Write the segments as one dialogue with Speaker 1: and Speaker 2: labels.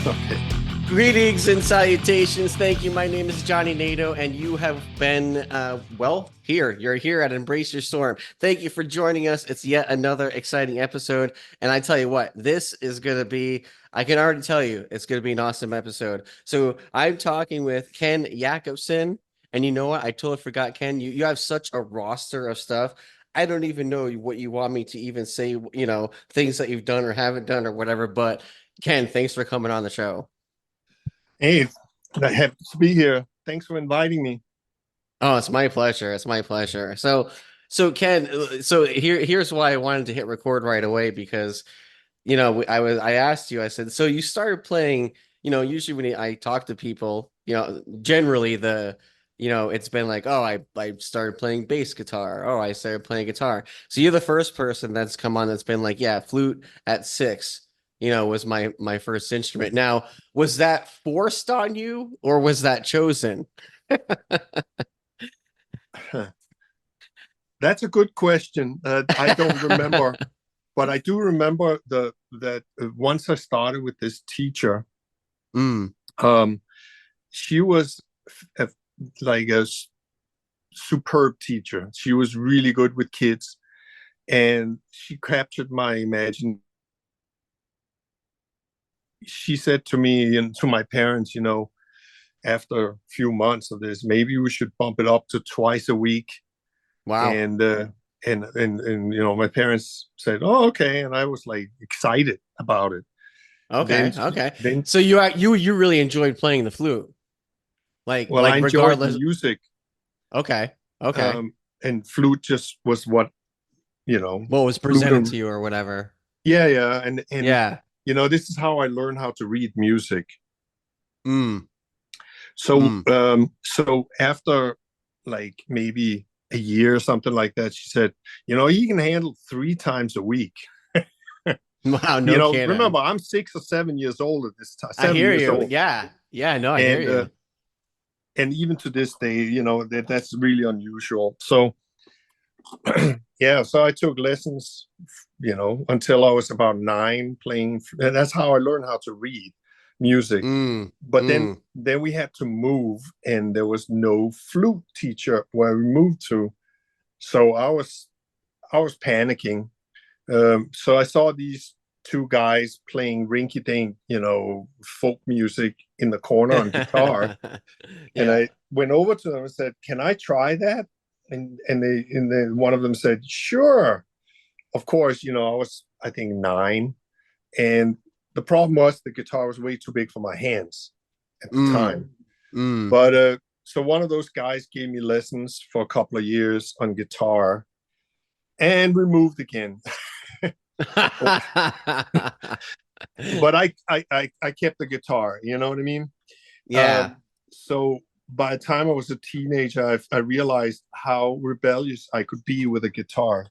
Speaker 1: Okay.
Speaker 2: Greetings and salutations. Thank you. My name is Johnny Nato, and you have been, here. You're here at Embrace Your Storm. Thank you for joining us. It's yet another exciting episode. And I tell you what, this is going to be, I can already tell you, it's going to be an awesome episode. So I'm talking with Ken Jacobsen. And you know what? I totally forgot, Ken. You have such a roster of stuff. I don't even know what you want me to even say, things that you've done or haven't done or whatever. But Ken, thanks for coming on the show.
Speaker 1: Hey, I have to be here. Thanks for inviting me.
Speaker 2: Oh, it's my pleasure. It's my pleasure. So Ken, here's why I wanted to hit record right away because I asked you. I said, so you started playing. Usually when I talk to people, generally it's been like, oh, I started playing bass guitar. Oh, I started playing guitar. So you're the first person that's come on that's been like, yeah, flute at 6. Was my first instrument. Now, was that forced on you or was that chosen?
Speaker 1: That's a good question. I don't remember, but I do remember that once I started with this teacher,
Speaker 2: Mm.
Speaker 1: um, she was a, like superb teacher. She was really good with kids, and she captured my imagination. She said to me and to my parents, after a few months of this, maybe we should bump it up to twice a week.
Speaker 2: Wow.
Speaker 1: And my parents said, "Oh, okay," and I was like excited about it.
Speaker 2: Okay.
Speaker 1: Then
Speaker 2: Okay.
Speaker 1: then
Speaker 2: So you really enjoyed playing the flute, like
Speaker 1: well, I enjoyed
Speaker 2: regardless.
Speaker 1: music,
Speaker 2: Okay. Okay.
Speaker 1: and flute just was what you know,
Speaker 2: What was
Speaker 1: flute
Speaker 2: presented
Speaker 1: and
Speaker 2: to you or whatever.
Speaker 1: yeah, and
Speaker 2: Yeah.
Speaker 1: this is how I learned how to read music.
Speaker 2: Mm.
Speaker 1: So
Speaker 2: Mm.
Speaker 1: so after like maybe a year or something like that, she said, you can handle 3 times a week.
Speaker 2: Wow. No
Speaker 1: Remember,
Speaker 2: kidding.
Speaker 1: I'm 6 or 7 years old at this time,
Speaker 2: I
Speaker 1: seven
Speaker 2: hear
Speaker 1: years
Speaker 2: you.
Speaker 1: old.
Speaker 2: Yeah. Yeah. No, I hear
Speaker 1: And
Speaker 2: you.
Speaker 1: even to this day, that's really unusual. So yeah, so I took lessons, until I was about 9 playing. And that's how I learned how to read music.
Speaker 2: Mm.
Speaker 1: But then
Speaker 2: Mm.
Speaker 1: then we had to move, and there was no flute teacher where we moved to. So I was panicking. So I saw these two guys playing rinky dink, folk music in the corner on guitar. And
Speaker 2: Yeah.
Speaker 1: I went over to them and said, "Can I try that?" And then one of them said, "Sure." Of course, I was, I think, 9, and the problem was the guitar was way too big for my hands at the
Speaker 2: Mm.
Speaker 1: time.
Speaker 2: Mm.
Speaker 1: But so one of those guys gave me lessons for a couple of years on guitar, and we moved again. But I kept the guitar. You know what I mean?
Speaker 2: Yeah.
Speaker 1: So by the time I was a teenager, I realized how rebellious I could be with a guitar,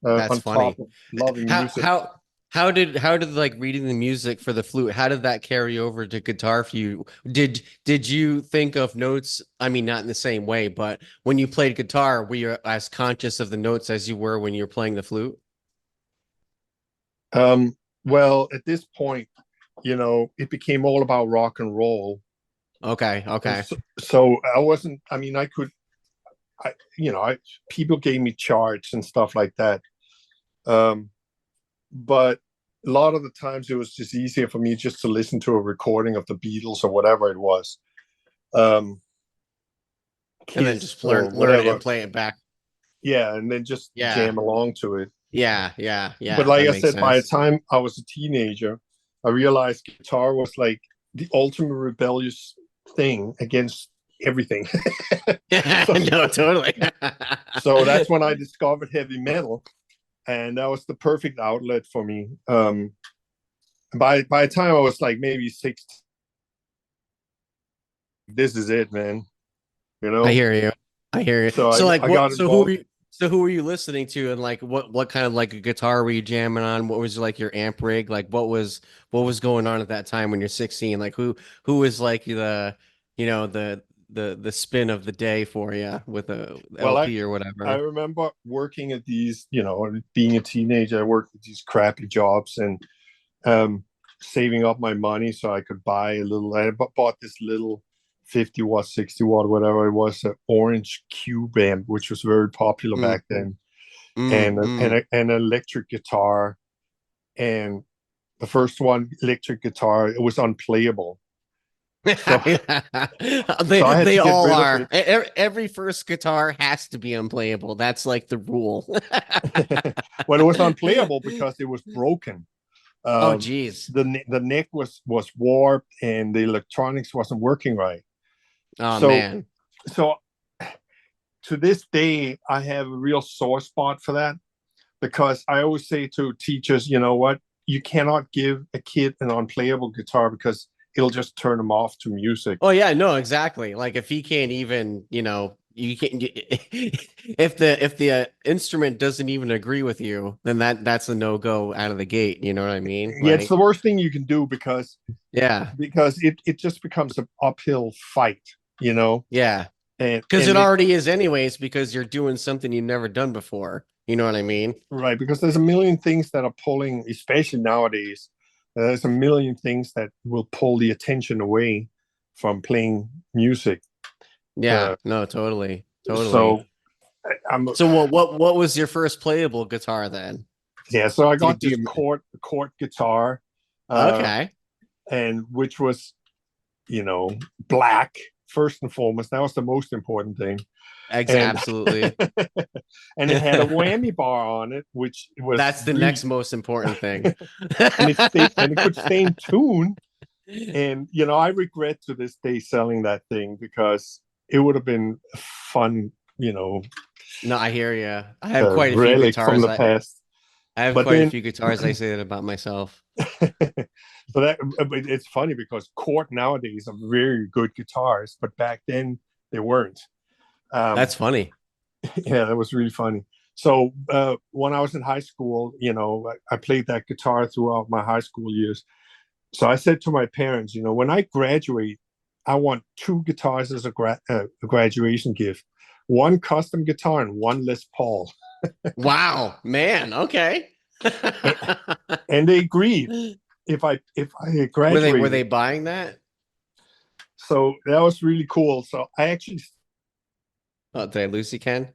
Speaker 2: That's
Speaker 1: on top
Speaker 2: funny.
Speaker 1: of loving
Speaker 2: How
Speaker 1: music.
Speaker 2: how how did like reading the music for the flute, how did that carry over to guitar for you? Did you think of notes? I mean, not in the same way, but when you played guitar, were you as conscious of the notes as you were when you're playing the flute?
Speaker 1: Well, at this point, it became all about rock and roll.
Speaker 2: Okay, okay.
Speaker 1: So I wasn't. I mean, I could. I people gave me charts and stuff like that. Um, but a lot of the times it was just easier for me just to listen to a recording of the Beatles or whatever it was, um,
Speaker 2: And then
Speaker 1: Kiss
Speaker 2: just
Speaker 1: or
Speaker 2: learn it and
Speaker 1: whatever.
Speaker 2: play it back.
Speaker 1: Yeah, and then just
Speaker 2: Yeah.
Speaker 1: jam along to it.
Speaker 2: Yeah, yeah,
Speaker 1: But
Speaker 2: yeah.
Speaker 1: like
Speaker 2: That
Speaker 1: I
Speaker 2: makes
Speaker 1: said, by the
Speaker 2: sense.
Speaker 1: time I was a teenager, I realized guitar was like the ultimate rebellious thing against everything. so,
Speaker 2: No, totally.
Speaker 1: so that's when I discovered heavy metal, and that was the perfect outlet for me. By the time I was like maybe 6, this is it, man. You
Speaker 2: I
Speaker 1: know.
Speaker 2: hear you. I hear you.
Speaker 1: So
Speaker 2: So like
Speaker 1: I got involved.
Speaker 2: who were you listening to and like what kind of like a guitar were you jamming on? What was like your amp rig? Like what was going on at that time when you're 16? Like who was like the spin of the day for you with a
Speaker 1: Well,
Speaker 2: LP or
Speaker 1: I
Speaker 2: whatever?
Speaker 1: remember working at these, being a teenager, I worked at these crappy jobs, and um, saving up my money so I could buy a little. Bought this little 50 watt, 60 watt, whatever it was, an orange cube amp, which was very popular
Speaker 2: Mm,
Speaker 1: back then,
Speaker 2: mm,
Speaker 1: and
Speaker 2: mm.
Speaker 1: an electric guitar. And the first one, electric guitar, it was unplayable. So
Speaker 2: they
Speaker 1: so I had to
Speaker 2: they
Speaker 1: get
Speaker 2: all
Speaker 1: rid of
Speaker 2: are.
Speaker 1: it.
Speaker 2: Every first guitar has to be unplayable. That's like the rule.
Speaker 1: Well, it was unplayable because it was broken.
Speaker 2: Oh,
Speaker 1: Um,
Speaker 2: geez.
Speaker 1: the neck was warped and the electronics wasn't working right.
Speaker 2: Oh,
Speaker 1: So
Speaker 2: man.
Speaker 1: so to this day, I have a real sore spot for that because I always say to teachers, you know what, you cannot give a kid an unplayable guitar because it'll just turn them off to music.
Speaker 2: Oh, yeah, no, exactly. Like if he can't even, you can't if the instrument doesn't even agree with you, then that's a no-go out of the gate. You know what I mean?
Speaker 1: Yeah, it's
Speaker 2: Like,
Speaker 1: the worst thing you can do because
Speaker 2: yeah,
Speaker 1: it just becomes an uphill fight, you know.
Speaker 2: yeah.
Speaker 1: and
Speaker 2: Because it
Speaker 1: and it
Speaker 2: already is anyways, because you're doing something you've never done before. You know what I mean?
Speaker 1: Right, because there's a million things that are pulling, especially nowadays. There's a million things that will pull the attention away from playing music.
Speaker 2: Yeah,
Speaker 1: Uh,
Speaker 2: no, totally, totally.
Speaker 1: so I'm
Speaker 2: So what was your first playable guitar then?
Speaker 1: Yeah. So I
Speaker 2: Do,
Speaker 1: got
Speaker 2: do
Speaker 1: this
Speaker 2: you
Speaker 1: Cort guitar, uh,
Speaker 2: okay.
Speaker 1: and which was black first and foremost. That was the most important thing, and
Speaker 2: Absolutely.
Speaker 1: and it had a whammy bar on it, which was
Speaker 2: That's the
Speaker 1: really
Speaker 2: next most important thing.
Speaker 1: and it could stay in tune. And I regret to this day selling that thing because it would have been fun,
Speaker 2: No, I hear you. I have quite a few
Speaker 1: relic from
Speaker 2: guitars.
Speaker 1: the
Speaker 2: I
Speaker 1: past.
Speaker 2: I have
Speaker 1: But
Speaker 2: quite a
Speaker 1: then,
Speaker 2: few guitars. I say that about myself.
Speaker 1: so that but it's funny because Cort nowadays are very good guitars, but back then they weren't. Um,
Speaker 2: That's funny.
Speaker 1: yeah, that was really funny. So when I was in high school, I played that guitar throughout my high school years. So I said to my parents, when I graduate, I want two guitars as a graduation gift, one custom guitar and one Les Paul.
Speaker 2: Wow, man. Okay.
Speaker 1: And they agreed if I
Speaker 2: Were
Speaker 1: graduated.
Speaker 2: they buying that?
Speaker 1: So that was really cool. So I actually,
Speaker 2: Oh, did I lose you, Ken?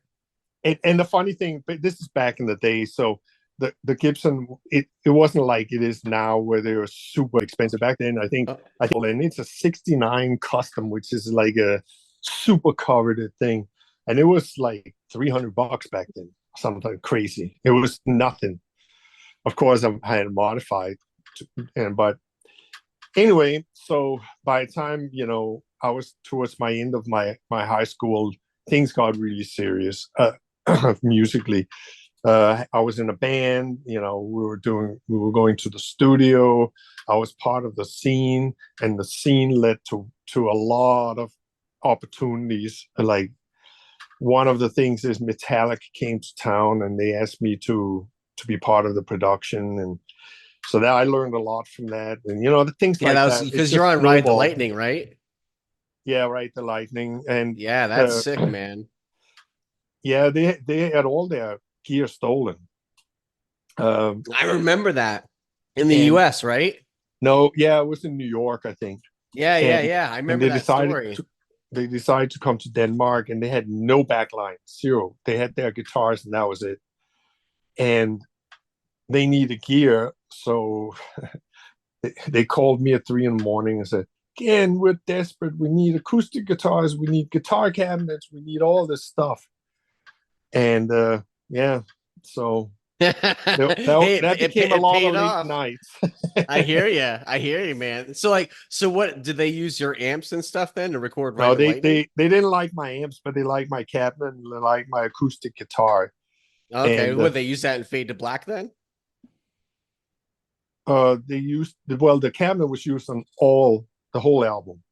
Speaker 1: and the funny thing, but this is back in the day. So the Gibson, it wasn't like it is now where they were super expensive. Back then,
Speaker 2: Oh,
Speaker 1: I think, and it's a '69 custom, which is like a super coveted thing, and it was like $300 back then, something crazy. It was nothing. Of course, I had modified, but anyway, so by the time I was towards my end of my high school, things got really serious musically. I was in a band. We were going to the studio. I was part of the scene, and the scene led to a lot of opportunities. Like one of the things is Metallica came to town, and they asked me to be part of the production, and so that I learned a lot from that. And the things
Speaker 2: yeah,
Speaker 1: like
Speaker 2: that was
Speaker 1: that, it
Speaker 2: because you're
Speaker 1: just
Speaker 2: on Ride the
Speaker 1: snowballed.
Speaker 2: Lightning, right?
Speaker 1: Yeah, right. The Lightning, and
Speaker 2: Yeah, that's
Speaker 1: uh,
Speaker 2: sick, man.
Speaker 1: yeah, they had all their gear stolen. Um,
Speaker 2: I remember that in the
Speaker 1: and
Speaker 2: US, right?
Speaker 1: no, yeah, it was in New York, I think.
Speaker 2: Yeah,
Speaker 1: And
Speaker 2: yeah, yeah. I
Speaker 1: and
Speaker 2: remember that story.
Speaker 1: they decided to come to Denmark, and they had no backline, zero. They had their guitars, and that was it. And they needed gear, so they called me at 3 in the morning and said, "Again, we're desperate. We need acoustic guitars. We need guitar cabinets. We need all this stuff." And yeah, so
Speaker 2: Hey,
Speaker 1: that became a
Speaker 2: it
Speaker 1: lot
Speaker 2: paid
Speaker 1: of late
Speaker 2: off.
Speaker 1: nights.
Speaker 2: I hear you. I hear you, man. So what did they use your amps and stuff then to record Ride
Speaker 1: No,
Speaker 2: the Lightning?
Speaker 1: they didn't like my amps, but they liked my cabinet and they liked my acoustic guitar.
Speaker 2: Okay,
Speaker 1: And
Speaker 2: would they use that in Fade to Black then?
Speaker 1: they used the cabinet was used on all the whole album,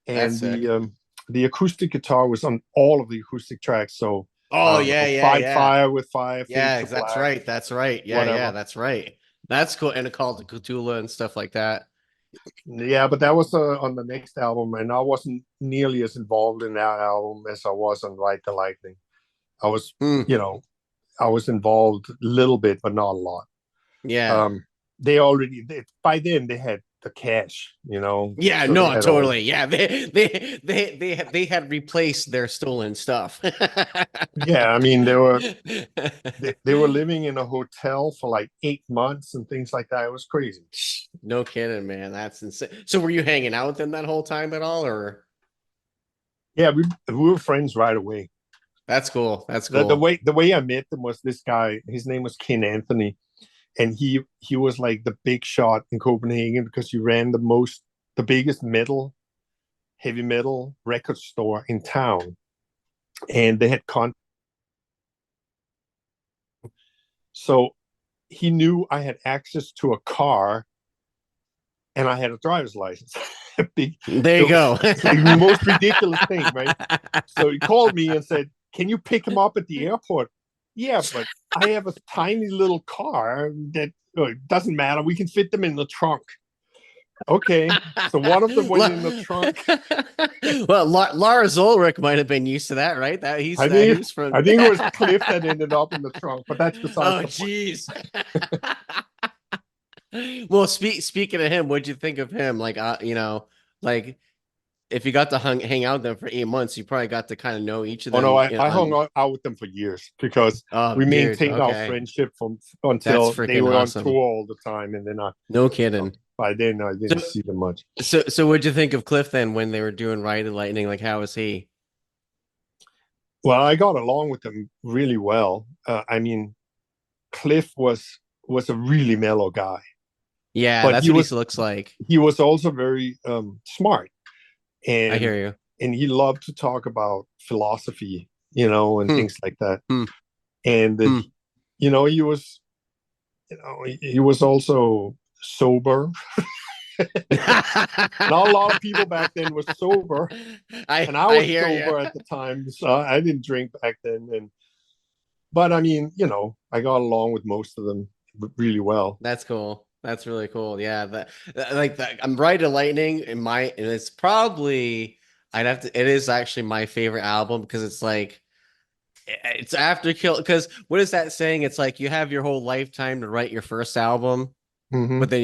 Speaker 2: That's
Speaker 1: and
Speaker 2: sick.
Speaker 1: the acoustic guitar was on all of the acoustic tracks. So I
Speaker 2: Oh
Speaker 1: don't
Speaker 2: yeah,
Speaker 1: know,
Speaker 2: yeah,
Speaker 1: Fight
Speaker 2: yeah.
Speaker 1: Fire with Fire, Fade
Speaker 2: Yeah,
Speaker 1: to
Speaker 2: that's
Speaker 1: Black,
Speaker 2: right. That's right. Yeah, yeah,
Speaker 1: whatever.
Speaker 2: that's right. That's cool. And a call to Cthulhu and stuff like that.
Speaker 1: Yeah, but that was on the next album, and I wasn't nearly as involved in that album as I was on Ride the Lightning. I was,
Speaker 2: Hmm.
Speaker 1: you know, I was involved a little bit, but not a lot.
Speaker 2: Yeah.
Speaker 1: Um, by then they had the cash,
Speaker 2: Yeah,
Speaker 1: so they
Speaker 2: no,
Speaker 1: had all.
Speaker 2: totally. Yeah, they had replaced their stolen stuff.
Speaker 1: Yeah, I mean they were living in a hotel for like 8 months and things like that. It was crazy.
Speaker 2: No kidding, man. That's insane. So were you hanging out with them that whole time at all, or
Speaker 1: Yeah, we were friends right away.
Speaker 2: that's cool. That's
Speaker 1: The
Speaker 2: cool.
Speaker 1: way I met them was this guy. His name was Ken Anthony, and he was like the big shot in Copenhagen because he ran the biggest heavy metal record store in town, and they had so he knew I had access to a car and I had a driver's license. Big,
Speaker 2: There you
Speaker 1: so
Speaker 2: go.
Speaker 1: it's like the most ridiculous thing, right? So he called me and said, "Can you pick him up at the airport?" Yeah, but I have a tiny little car that it doesn't matter. We can fit them in the trunk. Okay, so one of them went in the trunk.
Speaker 2: Well, Lars Ulrich might have been used to that, right? That
Speaker 1: I think
Speaker 2: he's from.
Speaker 1: I think it was Cliff that ended up in the trunk, but that's besides
Speaker 2: Oh,
Speaker 1: the point.
Speaker 2: jeez. Well, speaking of him, what'd you think of him? Like, like if you got to hang out with them for 8 months, you probably got to kind of know each of
Speaker 1: Oh no,
Speaker 2: them.
Speaker 1: I hung out with them for years because
Speaker 2: Oh,
Speaker 1: we
Speaker 2: dude.
Speaker 1: maintained our
Speaker 2: Okay,
Speaker 1: friendship from
Speaker 2: that's
Speaker 1: until they
Speaker 2: freaking
Speaker 1: were on
Speaker 2: awesome.
Speaker 1: tour all the time, and then
Speaker 2: No kidding.
Speaker 1: by then I
Speaker 2: So,
Speaker 1: didn't see them much.
Speaker 2: so what'd you think of Cliff then when they were doing Ride the Lightning? Like, how was he?
Speaker 1: Well, I got along with them really well. I mean, Cliff was a really mellow guy,
Speaker 2: Yeah,
Speaker 1: but
Speaker 2: that's what he looks like.
Speaker 1: he was also very smart,
Speaker 2: I
Speaker 1: and
Speaker 2: hear you.
Speaker 1: he loved to talk about philosophy, and
Speaker 2: Hmm,
Speaker 1: things like that.
Speaker 2: hmm,
Speaker 1: And
Speaker 2: hmm.
Speaker 1: he was, he was also sober. Not a lot of people back then were sober, and I
Speaker 2: I
Speaker 1: was
Speaker 2: hear you.
Speaker 1: sober at the time, so I didn't drink back then. But I mean, I got along with most of them really well.
Speaker 2: That's cool. That's really cool. Yeah, like that. I'm Ride the Lightning and it's probably I'd have to. It is actually my favorite album because it's like it's after Kill. Because what is that saying? It's like you have your whole lifetime to write your first album,
Speaker 1: Hmm.
Speaker 2: but then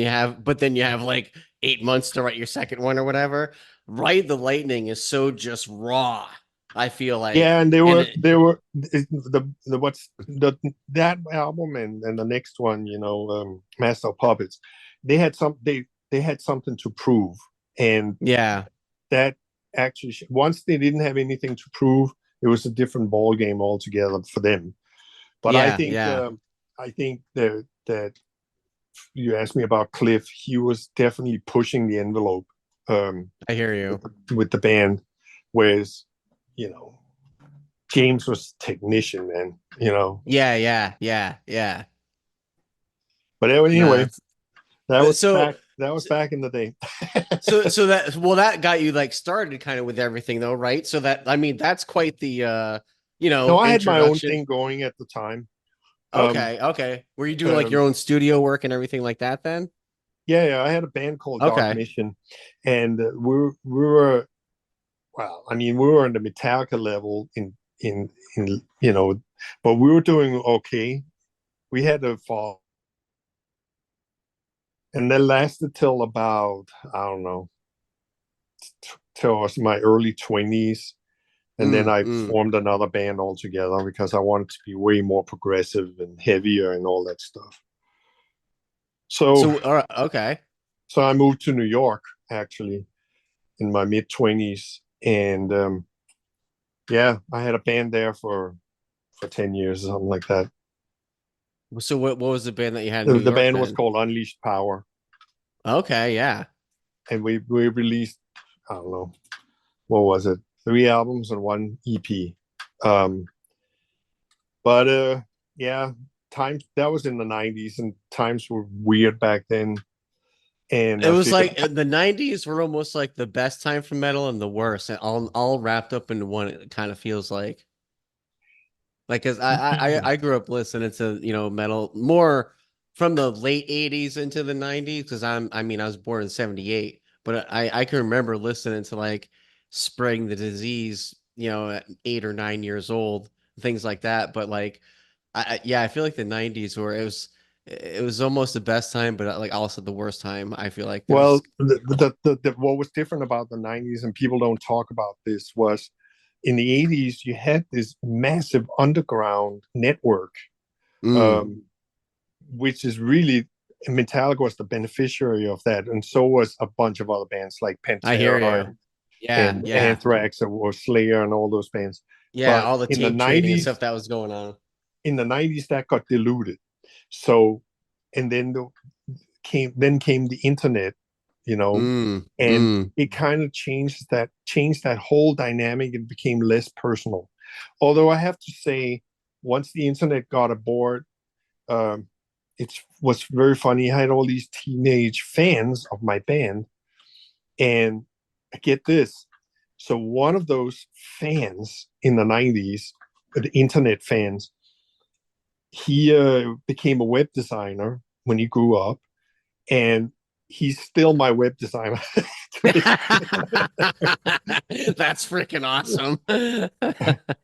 Speaker 2: you have like 8 months to write your second one or whatever. Ride the Lightning is so just raw. I feel like,
Speaker 1: Yeah, and
Speaker 2: and it,
Speaker 1: the what's that album and the next one, Master of Puppets. They had something to prove, and
Speaker 2: yeah,
Speaker 1: that actually once they didn't have anything to prove, it was a different ball game altogether for them. But
Speaker 2: yeah, yeah.
Speaker 1: I think that you asked me about Cliff. He was definitely pushing the envelope
Speaker 2: I hear you.
Speaker 1: with the band, whereas you know James was technician, man.
Speaker 2: Yeah, yeah, yeah, yeah.
Speaker 1: But
Speaker 2: Nah,
Speaker 1: anyway,
Speaker 2: so
Speaker 1: that was back in the day.
Speaker 2: so that well that got you like started kind of with everything though, right? So that I mean that's quite the
Speaker 1: No, I had my own
Speaker 2: introduction.
Speaker 1: thing going at the time. Um,
Speaker 2: Okay, okay. Were you doing like your
Speaker 1: um,
Speaker 2: own studio work and everything like that then?
Speaker 1: yeah, I had a band called Dark
Speaker 2: Okay.
Speaker 1: Mission, and we were well, I mean, we were on the Metallica level in but we were doing okay. We had a fall, and that lasted till about I don't know, till I was my early 20s, and then I
Speaker 2: Mm.
Speaker 1: formed another band altogether because I wanted to be way more progressive and heavier and all that stuff. So,
Speaker 2: So all right, okay.
Speaker 1: so I moved to New York actually in my mid 20s, and yeah, I had a band there for 10 years or something like that.
Speaker 2: So what was the band that you had in
Speaker 1: The,
Speaker 2: New
Speaker 1: the
Speaker 2: York
Speaker 1: band was
Speaker 2: then?
Speaker 1: called Unleashed Power,
Speaker 2: Okay, yeah.
Speaker 1: and we released I don't know what was it, 3 albums and one EP. Um, but yeah, times that was in the '90s, and times were weird back then. And
Speaker 2: It
Speaker 1: I
Speaker 2: was
Speaker 1: figured,
Speaker 2: like the 90s were almost like the best time for metal and the worst, and all wrapped up into one, it kind of feels like. Like, cause I grew up listening to, metal more from the late 80s into the 90s. Cause I mean, I was born in 78, but I can remember listening to like Spreading the Disease, at 8 or 9 years old, things like that. But like, yeah, I feel like the 90s where it was, it was almost the best time, but like also the worst time. I feel like
Speaker 1: Well,
Speaker 2: there's
Speaker 1: what was different about the 90s, and people don't talk about this, was in the 80s, you had this massive underground network,
Speaker 2: mm,
Speaker 1: um, which is really, Metallica was the beneficiary of that. And so was a bunch of other bands like
Speaker 2: I hear
Speaker 1: Pantera
Speaker 2: you. Yeah,
Speaker 1: and
Speaker 2: yeah,
Speaker 1: Anthrax or Slayer and all those bands.
Speaker 2: yeah.
Speaker 1: But
Speaker 2: All the tape trading and stuff that was going on.
Speaker 1: in the 90s, that got diluted. So, and then came the internet, you know,
Speaker 2: Mm,
Speaker 1: and
Speaker 2: mm.
Speaker 1: it kind of changed that whole dynamic and became less personal. Although I have to say, once the internet got aboard, um, it was very funny. I had all these teenage fans of my band, and I get this. So one of those fans in the 90s, the internet fans, he became a web designer when he grew up, and he's still my web designer.
Speaker 2: That's freaking awesome.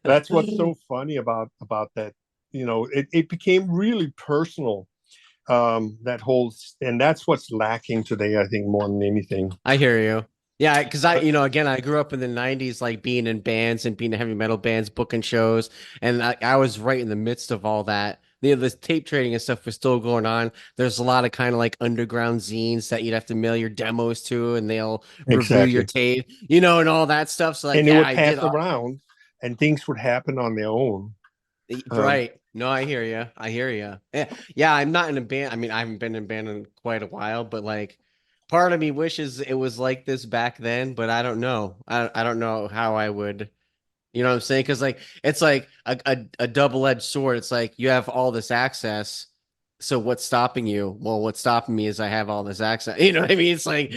Speaker 1: That's what's so funny about that. It became really personal. That whole, and that's what's lacking today, I think, more than anything.
Speaker 2: I hear you. Yeah, because
Speaker 1: But
Speaker 2: again, I grew up in the 90s, like being in bands and being in heavy metal bands, booking shows. And I was right in the midst of all that. The tape trading and stuff was still going on. There's a lot of kind of like underground zines that you'd have to mail your demos to, and they'll review your
Speaker 1: exactly,
Speaker 2: tape, and all that stuff. So, like,
Speaker 1: and it
Speaker 2: yeah,
Speaker 1: would
Speaker 2: I did.
Speaker 1: pass around, and things would happen on their own. Um,
Speaker 2: Right. No, I hear you. I hear you. Yeah, I'm not in a band. I mean, I haven't been in a band in quite a while, but like part of me wishes it was like this back then, but I don't know. I don't know how I would, you know what I'm saying? Because like it's like a double-edged sword. It's like you have all this access. So what's stopping you? Well, what's stopping me is I have all this access. You know what I mean? It's like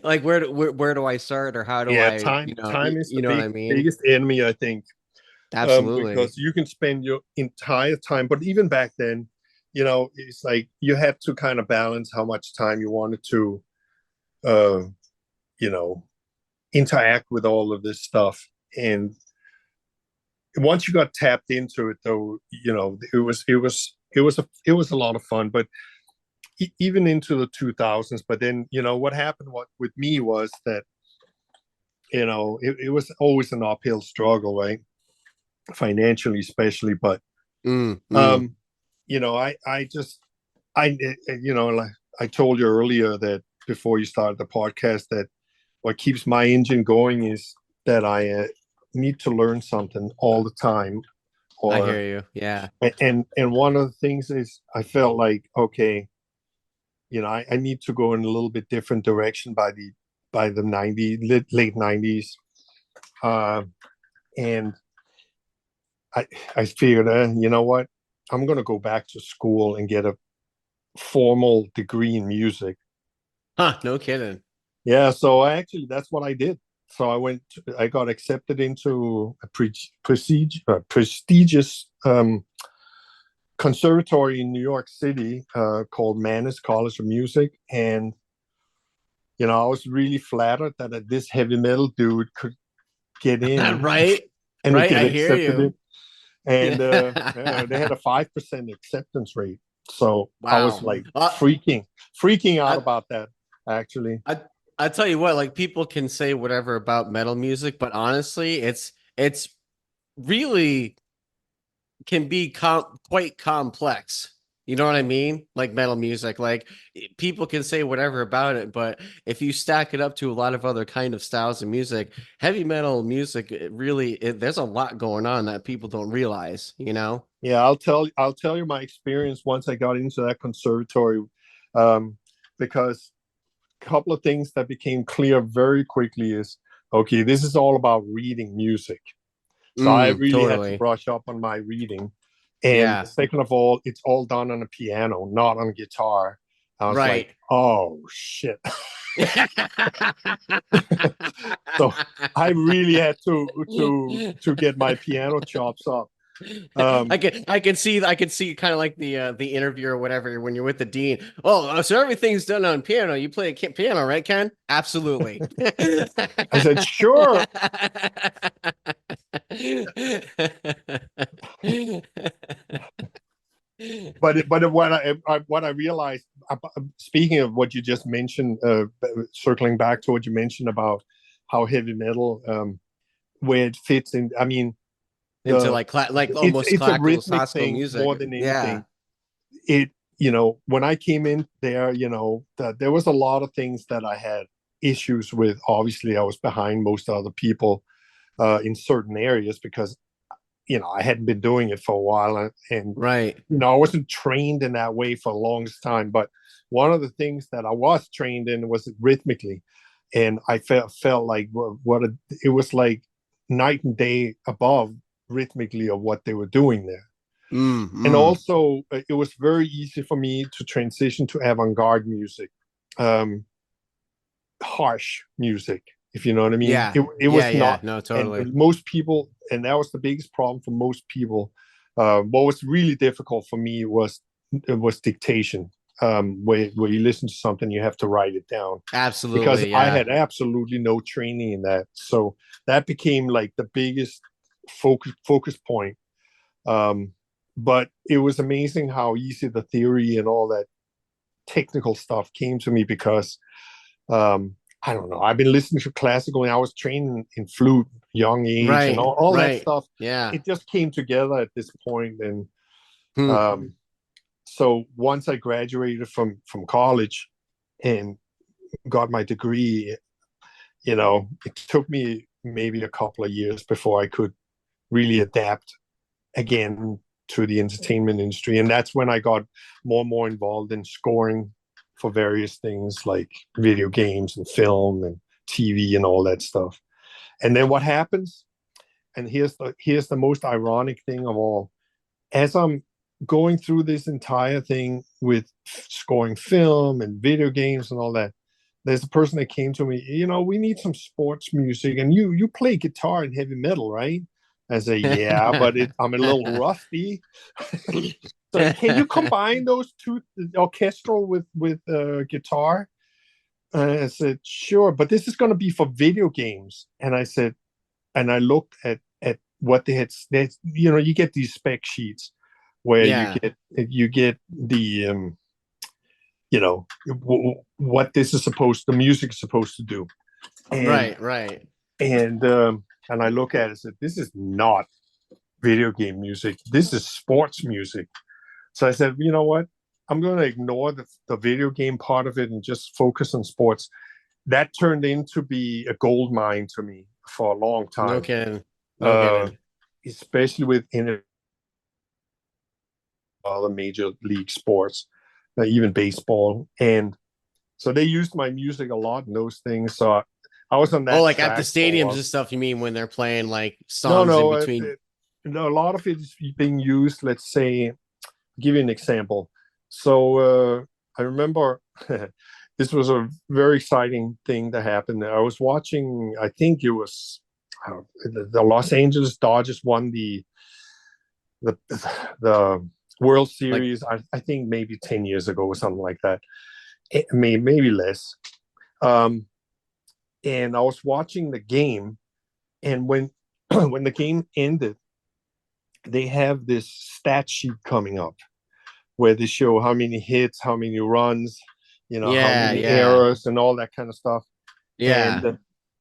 Speaker 2: like where do I start or how do
Speaker 1: yeah,
Speaker 2: I,
Speaker 1: time is the
Speaker 2: you know what I mean?
Speaker 1: biggest enemy, I think,
Speaker 2: Absolutely.
Speaker 1: because you can spend your entire time. But even back then, it's like you had to kind of balance how much time you wanted to, uh, you know, interact with all of this stuff. And once you got tapped into it, though, it was a lot of fun. But even into the 2000s. But then, what happened with me was that, it was always an uphill struggle, right? Financially, especially. But
Speaker 2: Mm, mm.
Speaker 1: um, I just, like I told you earlier, that before you started the podcast, that what keeps my engine going is that I need to learn something all the time.
Speaker 2: I
Speaker 1: Or
Speaker 2: hear you. Yeah.
Speaker 1: and one of the things is, I felt like, okay, I need to go in a little bit different direction by the 90s, late 90s. Uh, and I figured, you know what? I'm going to go back to school and get a formal degree in music.
Speaker 2: Huh, no kidding.
Speaker 1: Yeah, so that's what I did. So I got accepted into a prestigious conservatory in New York City, called Mannes College of Music. And, I was really flattered that this heavy metal dude could get in
Speaker 2: Right?
Speaker 1: and
Speaker 2: Right,
Speaker 1: get
Speaker 2: I hear
Speaker 1: accepted
Speaker 2: you.
Speaker 1: in. And they had a 5% acceptance rate. So I was
Speaker 2: Wow.
Speaker 1: like freaking out
Speaker 2: I,
Speaker 1: about that, actually.
Speaker 2: I I tell you what, like people can say whatever about metal music, but honestly, it's really can be quite complex. You know what I mean? Like metal music, like people can say whatever about it, but if you stack it up to a lot of other kind of styles of music, heavy metal music, there's a lot going on that people don't realize, you know?
Speaker 1: Yeah, I'll tell you my experience once I got into that conservatory, um, because a couple of things that became clear very quickly is, okay, this is all about reading music. So I really had to
Speaker 2: Totally.
Speaker 1: brush up on my reading. And
Speaker 2: Yeah.
Speaker 1: second of all, it's all done on a piano, not on guitar. I was like,
Speaker 2: Right.
Speaker 1: oh shit. So I really had to get my piano chops up. Um,
Speaker 2: I can see kind of like the interview or whatever when you're with the dean. Oh, so everything's done on piano. You play piano, right, Ken? Absolutely.
Speaker 1: I said, sure. but what I realized, speaking of what you just mentioned, circling back to what you mentioned about how heavy metal, where it fits in. I mean,
Speaker 2: Into
Speaker 1: the
Speaker 2: like almost
Speaker 1: it's a
Speaker 2: classical
Speaker 1: rhythmic thing
Speaker 2: music.
Speaker 1: more than
Speaker 2: Yeah.
Speaker 1: anything. It when I came in there, that there was a lot of things that I had issues with. Obviously, I was behind most other people in certain areas because I hadn't been doing it for a while, and
Speaker 2: Right.
Speaker 1: I wasn't trained in that way for the longest time. But one of the things that I was trained in was rhythmically, and I felt like it was like night and day above rhythmically of what they were doing there. And
Speaker 2: Mm.
Speaker 1: also, it was very easy for me to transition to avant-garde music, um, harsh music, if you know what I mean.
Speaker 2: Yeah.
Speaker 1: It
Speaker 2: Yeah.
Speaker 1: was
Speaker 2: Yeah.
Speaker 1: not,
Speaker 2: No,
Speaker 1: and
Speaker 2: totally.
Speaker 1: most people, and that was the biggest problem for most people. What was really difficult for me was dictation, where you listen to something, you have to write it down because
Speaker 2: Absolutely.
Speaker 1: I
Speaker 2: Yeah.
Speaker 1: had absolutely no training in that. So that became like the biggest focus point. Um, but it was amazing how easy the theory and all that technical stuff came to me because I don't know. I've been listening to classical and I was trained in flute young age and
Speaker 2: Right.
Speaker 1: all that
Speaker 2: Right.
Speaker 1: stuff.
Speaker 2: Yeah.
Speaker 1: It just came together at this point. And
Speaker 2: Hmm.
Speaker 1: so once I graduated from college and got my degree, it took me maybe a couple of years before I could really adapt again to the entertainment industry. And that's when I got more and more involved in scoring for various things like video games and film and TV and all that stuff. And then what happens, and here's the most ironic thing of all, as I'm going through this entire thing with scoring film and video games and all that, there's a person that came to me, we need some sports music, and you play guitar in heavy metal, right? I say, yeah, but I'm a little rusty. So can you combine those two, orchestral with guitar? I said, sure, but this is going to be for video games. And I said, and I looked at what they had. You get these spec sheets where
Speaker 2: Yeah.
Speaker 1: you get the what this is the music is supposed to do, and
Speaker 2: Right. Right.
Speaker 1: and I look at it and said, this is not video game music. This is sports music. So I said, you know what? I'm going to ignore the video game part of it and just focus on sports. That turned into be a gold mine to me for a long
Speaker 2: No
Speaker 1: time,
Speaker 2: kidding. No
Speaker 1: uh,
Speaker 2: kidding.
Speaker 1: especially with other major league sports, even baseball. And so they used my music a lot in those things. So I was on
Speaker 2: Oh,
Speaker 1: that
Speaker 2: like at the
Speaker 1: track for a
Speaker 2: stadiums
Speaker 1: while.
Speaker 2: and stuff, you mean when they're playing like
Speaker 1: No,
Speaker 2: songs in
Speaker 1: no,
Speaker 2: between?
Speaker 1: no. A lot of it is being used. Let's say, give you an example. So I remember this was a very exciting thing that happened. I was watching. I think it was the Los Angeles Dodgers won the the World
Speaker 2: Like,
Speaker 1: Series. I think maybe 10 years ago or something like that. Maybe less. Um, and I was watching the game, and when when the game ended, they have this stat sheet coming up where they show how many hits, how many runs, how
Speaker 2: yeah,
Speaker 1: many
Speaker 2: yeah,
Speaker 1: errors and all that kind of stuff.
Speaker 2: yeah.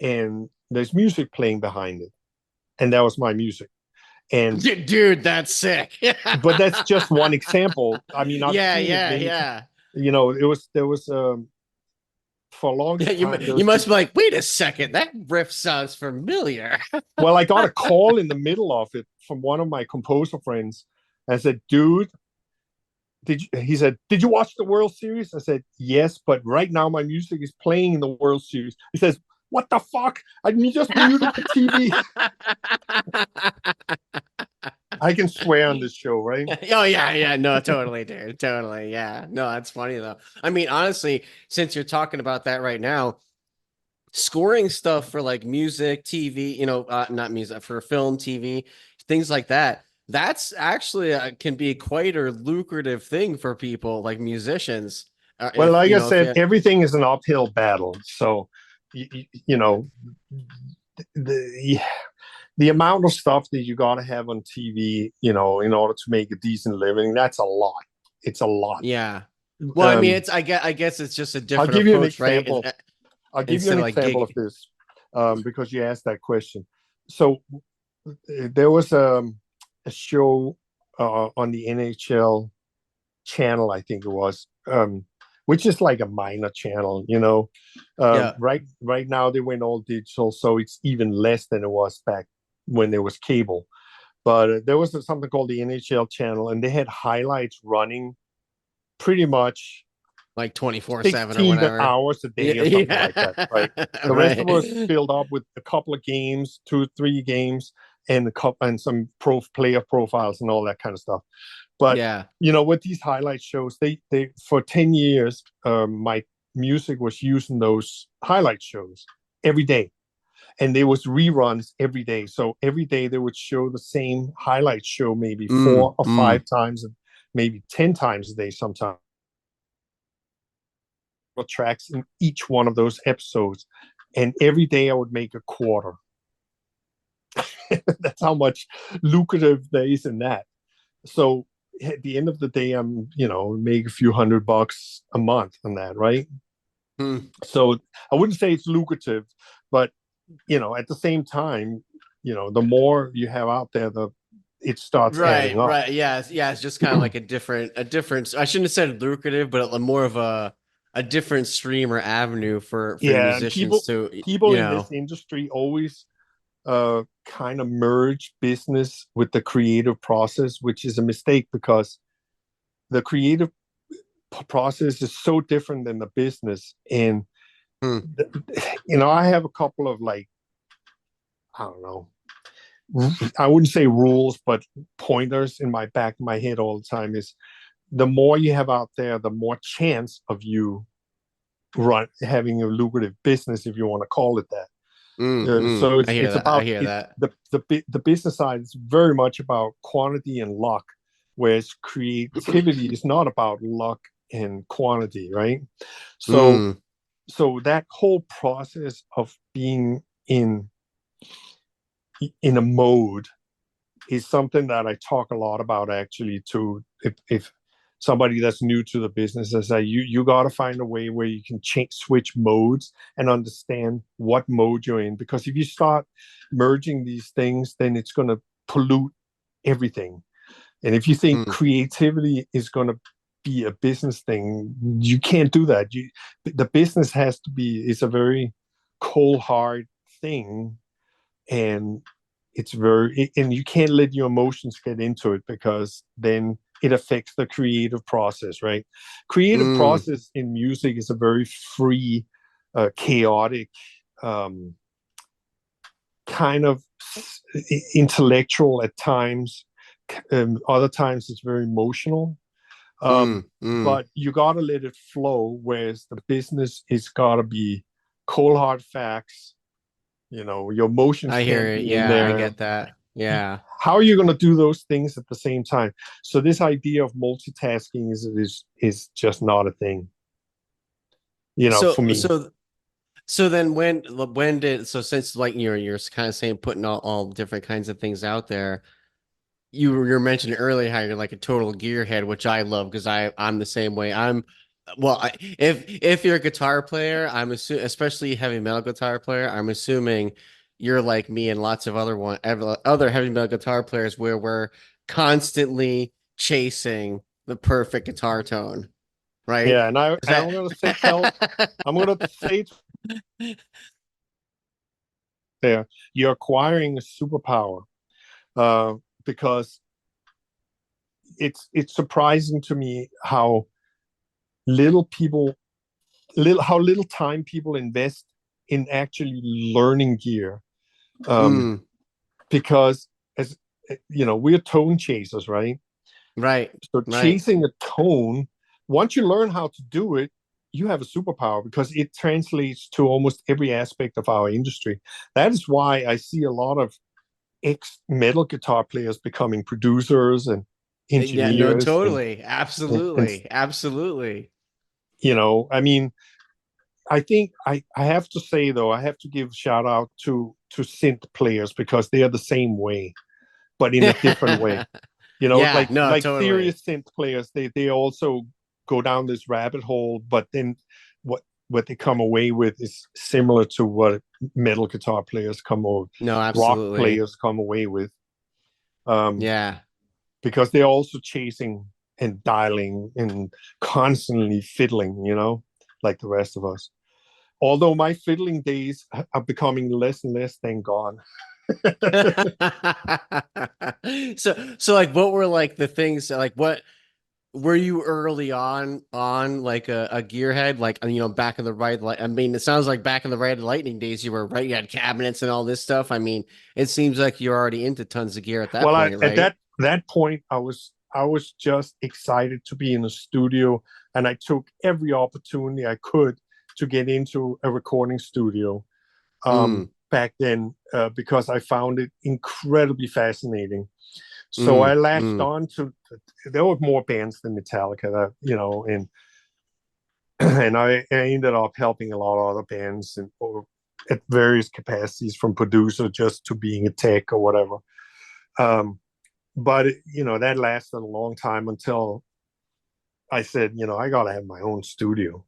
Speaker 1: And there's music playing behind it. And that was my music. And
Speaker 2: Dude, that's sick.
Speaker 1: but that's just one example. I mean, I've
Speaker 2: Yeah,
Speaker 1: seen it
Speaker 2: yeah,
Speaker 1: many times.
Speaker 2: yeah.
Speaker 1: It was there was for a long
Speaker 2: Yeah,
Speaker 1: time there
Speaker 2: you
Speaker 1: was
Speaker 2: must be like, wait a second, that riff sounds familiar.
Speaker 1: well, I got a call in the middle of it from one of my composer friends and said, dude, he said, did you watch the World Series? I said, yes, but right now my music is playing in the World Series. He says, what the fuck? I just muted the TV. I can swear on this show, right?
Speaker 2: Oh yeah, yeah, no, totally, dude, totally, yeah. No, that's funny though. I mean, honestly, since you're talking about that right now, scoring stuff for like music, TV, not music, for film, TV, things like that. That's actually can be quite a lucrative thing for people like musicians.
Speaker 1: Well,
Speaker 2: If
Speaker 1: like
Speaker 2: you
Speaker 1: I
Speaker 2: know, if
Speaker 1: said,
Speaker 2: you,
Speaker 1: everything is an uphill battle. So, you know, the the amount of stuff that you got to have on TV, in order to make a decent living, that's a lot. It's a lot.
Speaker 2: Yeah. Well, I mean,
Speaker 1: Um,
Speaker 2: it's I guess it's just a
Speaker 1: I'll
Speaker 2: different
Speaker 1: give you an
Speaker 2: approach, right?
Speaker 1: example. I'll give you
Speaker 2: Instead
Speaker 1: an
Speaker 2: of like
Speaker 1: example of
Speaker 2: gig.
Speaker 1: this, because you asked that question. So there was a show on the NHL channel, I think it was, which is like a minor channel,
Speaker 2: Yeah.
Speaker 1: right now they went all digital, so it's even less than it was back when there was cable. But there was something called the NHL channel, and they had highlights running pretty much
Speaker 2: Like 24/7 or
Speaker 1: 16
Speaker 2: whatever.
Speaker 1: hours a day
Speaker 2: Yeah.
Speaker 1: or something like that, right?
Speaker 2: Yeah.
Speaker 1: The rest of it was
Speaker 2: Right.
Speaker 1: filled up with a couple of games, 2 or 3 games, and some pro player profiles and all that kind of stuff. But
Speaker 2: Yeah.
Speaker 1: with these highlight shows, they for 10 years, my music was using those highlight shows every day, and there was reruns every day. So every day they would show the same highlight show maybe
Speaker 2: Mm,
Speaker 1: 4 or 5 times, and maybe 10 times a day sometimes. Tracks in each one of those episodes, and every day I would make a quarter. That's how much lucrative there is in that. So at the end of the day, I'm make a few $100 a month on that, right?
Speaker 2: mm.
Speaker 1: So I wouldn't say it's lucrative, but at the same time, the more you have out there, the it starts adding
Speaker 2: Right,
Speaker 1: up.
Speaker 2: right. Yeah, yeah, it's just kind of like a different I shouldn't have said lucrative, but more of a different stream or avenue for
Speaker 1: Yeah, and
Speaker 2: musicians
Speaker 1: people
Speaker 2: to,
Speaker 1: people in this industry always kind of merge business with the creative process, which is a mistake because the creative process is so different than the business. And
Speaker 2: hmm,
Speaker 1: I have a couple of, like, I don't know, I wouldn't say rules, but pointers in my back of my head all the time is the more you have out there, the more chance of you having a lucrative business, if you want to call it that. So
Speaker 2: I hear
Speaker 1: it's
Speaker 2: that. I
Speaker 1: about
Speaker 2: hear that.
Speaker 1: the business side is very much about quantity and luck, whereas creativity is not about luck and quantity, right? So
Speaker 2: Mm,
Speaker 1: so that whole process of being in a mode is something that I talk a lot about, actually, to if somebody that's new to the business. I say you got to find a way where you can switch modes and understand what mode you're in, because if you start merging these things, then it's going to pollute everything. And if you think
Speaker 2: mm,
Speaker 1: creativity is going to be a business thing, you can't do that. The business has to be, it's a very cold hard thing, and and you can't let your emotions get into it, because then it affects the creative process, right? Creative
Speaker 2: mm.
Speaker 1: process in music is a very free, chaotic, um, kind of intellectual at times. Other times it's very emotional.
Speaker 2: Mm,
Speaker 1: But
Speaker 2: mm.
Speaker 1: you got to let it flow, whereas the business is got to be cold hard facts. Your emotions
Speaker 2: I hear
Speaker 1: can't
Speaker 2: it.
Speaker 1: be in
Speaker 2: Yeah, I
Speaker 1: there.
Speaker 2: get that. Yeah.
Speaker 1: How are you going to do those things at the same time? So this idea of multitasking is just not a thing,
Speaker 2: So
Speaker 1: for me.
Speaker 2: so so then when did so since like you're kind of saying putting all different kinds of things out there, you were mentioning earlier how you're like a total gearhead, which I love because I'm the same way. If you're a guitar player, I'm assuming, especially heavy metal guitar player, I'm assuming you're like me and lots of other heavy metal guitar players where we're constantly chasing the perfect guitar tone, right?
Speaker 1: Yeah, and I
Speaker 2: Is
Speaker 1: and I'm going to say
Speaker 2: that
Speaker 1: I'm going to say it there. You're acquiring a superpower, uh, because it's surprising to me little people how little time people invest in actually learning gear, um,
Speaker 2: mm,
Speaker 1: because, as we're tone chasers, right?
Speaker 2: right,
Speaker 1: So
Speaker 2: right.
Speaker 1: chasing a tone, once you learn how to do it, you have a superpower, because it translates to almost every aspect of our industry. That is why I see a lot of ex metal guitar players becoming producers and
Speaker 2: Yeah, no,
Speaker 1: engineers, and
Speaker 2: totally. Absolutely. Absolutely.
Speaker 1: I mean, I think I have to say though, I have to give shout out to synth players because they are the same way, but in a different way. You know,
Speaker 2: Yeah, no,
Speaker 1: like
Speaker 2: totally.
Speaker 1: serious synth players, they also go down this rabbit hole, but then what they come away with is similar to what metal guitar players come over,
Speaker 2: No,
Speaker 1: rock
Speaker 2: absolutely.
Speaker 1: players come away with. Um,
Speaker 2: Yeah.
Speaker 1: because they're also chasing and dialing and constantly fiddling, like the rest of us. Although my fiddling days are becoming less and less, thank God.
Speaker 2: So like what were like the things like what were you early on like a gearhead like back in the right like I mean it sounds like back in the Red Lightning days you were right you had cabinets and all this stuff. I mean it seems like you're already into tons of gear at that
Speaker 1: Well,
Speaker 2: point,
Speaker 1: at
Speaker 2: right?
Speaker 1: that point, I was just excited to be in a studio, and I took every opportunity I could to get into a recording studio.
Speaker 2: Mm,
Speaker 1: Back then, because I found it incredibly fascinating. So I
Speaker 2: mm,
Speaker 1: latched
Speaker 2: mm.
Speaker 1: on to. There were more bands than Metallica, and and I ended up helping a lot of other bands and or at various capacities, from producer just to being a tech or whatever. Um, but that lasted a long time until I said, I gotta have my own studio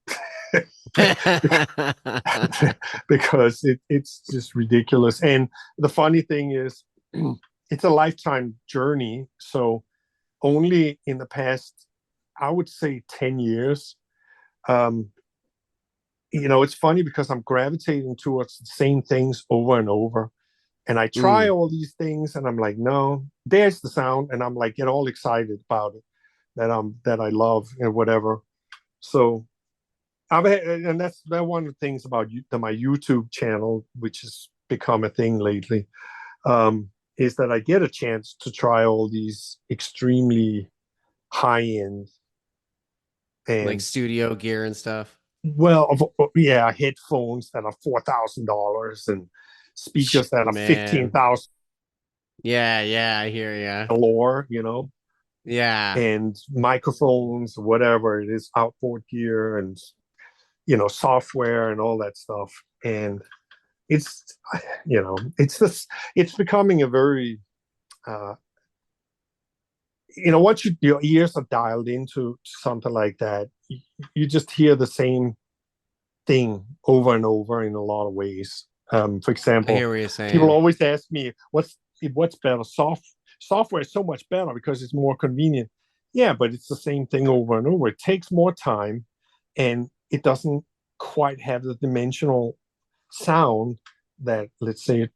Speaker 1: because it's just ridiculous. And the funny thing is, it's a lifetime journey. So only in the past, I would say, 10 years. Um, it's funny because I'm gravitating towards the same things over and over. And I try
Speaker 2: Mm.
Speaker 1: all these things, and I'm like, no, there's the sound, and I'm like, get all excited about it that I love and whatever. So and that's one of the things about my YouTube channel, which has become a thing lately, is that I get a chance to try all these extremely high end
Speaker 2: Like
Speaker 1: and
Speaker 2: studio gear and stuff.
Speaker 1: yeah, headphones that are $4,000 and speakers that are
Speaker 2: Man.
Speaker 1: 15,000
Speaker 2: Yeah, I hear ya.
Speaker 1: lore,
Speaker 2: Yeah.
Speaker 1: and microphones, whatever it is, outboard gear and software and all that stuff. And it's it's becoming a very uh once your ears are dialed into something like that, you just hear the same thing over and over in a lot of ways. For
Speaker 2: I
Speaker 1: example,
Speaker 2: hear what you're
Speaker 1: people
Speaker 2: saying.
Speaker 1: always ask me what's better. Software is so much better because it's more convenient. Yeah, but it's the same thing over and over. It takes more time, and it doesn't quite have the dimensional sound that, let's say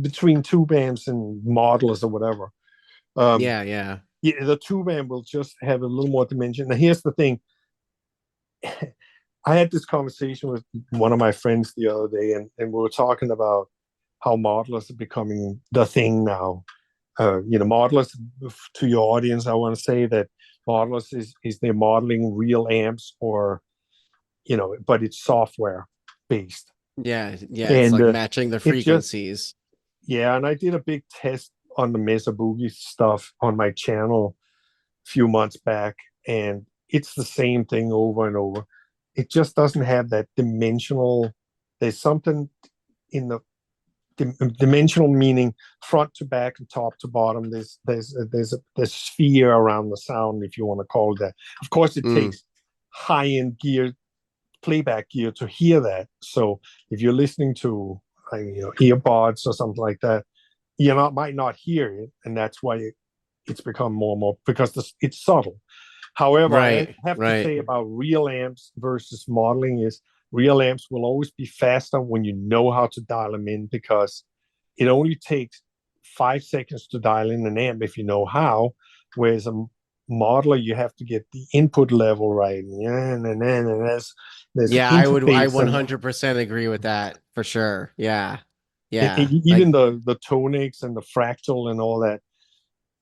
Speaker 1: between tube amps and modelers or whatever. Um,
Speaker 2: Yeah.
Speaker 1: yeah, the tube amp will just have a little more dimension. Now, here's the thing. I had this conversation with one of my friends the other day, and we were talking about how modelers are becoming the thing now. Modelers, to your audience, I want to say that modelers is they're modeling real amps, or but it's software based.
Speaker 2: Yeah, it's
Speaker 1: And
Speaker 2: like matching the
Speaker 1: it just
Speaker 2: frequencies.
Speaker 1: yeah, and I did a big test on the Mesa Boogie stuff on my channel a few months back, and it's the same thing over and over. It just doesn't have that dimensional. There's something in the dimensional, meaning front to back and top to bottom. There's sphere around the sound, if you want to call it that. Of course, it
Speaker 2: Mm.
Speaker 1: takes high end gear, playback gear, to hear that. So if you're listening to earbuds or something like that, might not hear it, and that's why it's become more and more, because it's subtle. However, I
Speaker 2: Right,
Speaker 1: have to
Speaker 2: right.
Speaker 1: say about real amps versus modeling is real amps will always be faster when you know how to dial them in, because it only takes 5 seconds to dial in an amp if you know how, whereas a modeler, you have to get the input level right. And then there's an
Speaker 2: Yeah, I
Speaker 1: interface, and
Speaker 2: 100% agree with that for sure. Yeah. Yeah.
Speaker 1: even
Speaker 2: Like
Speaker 1: the tonics and the fractal and all that,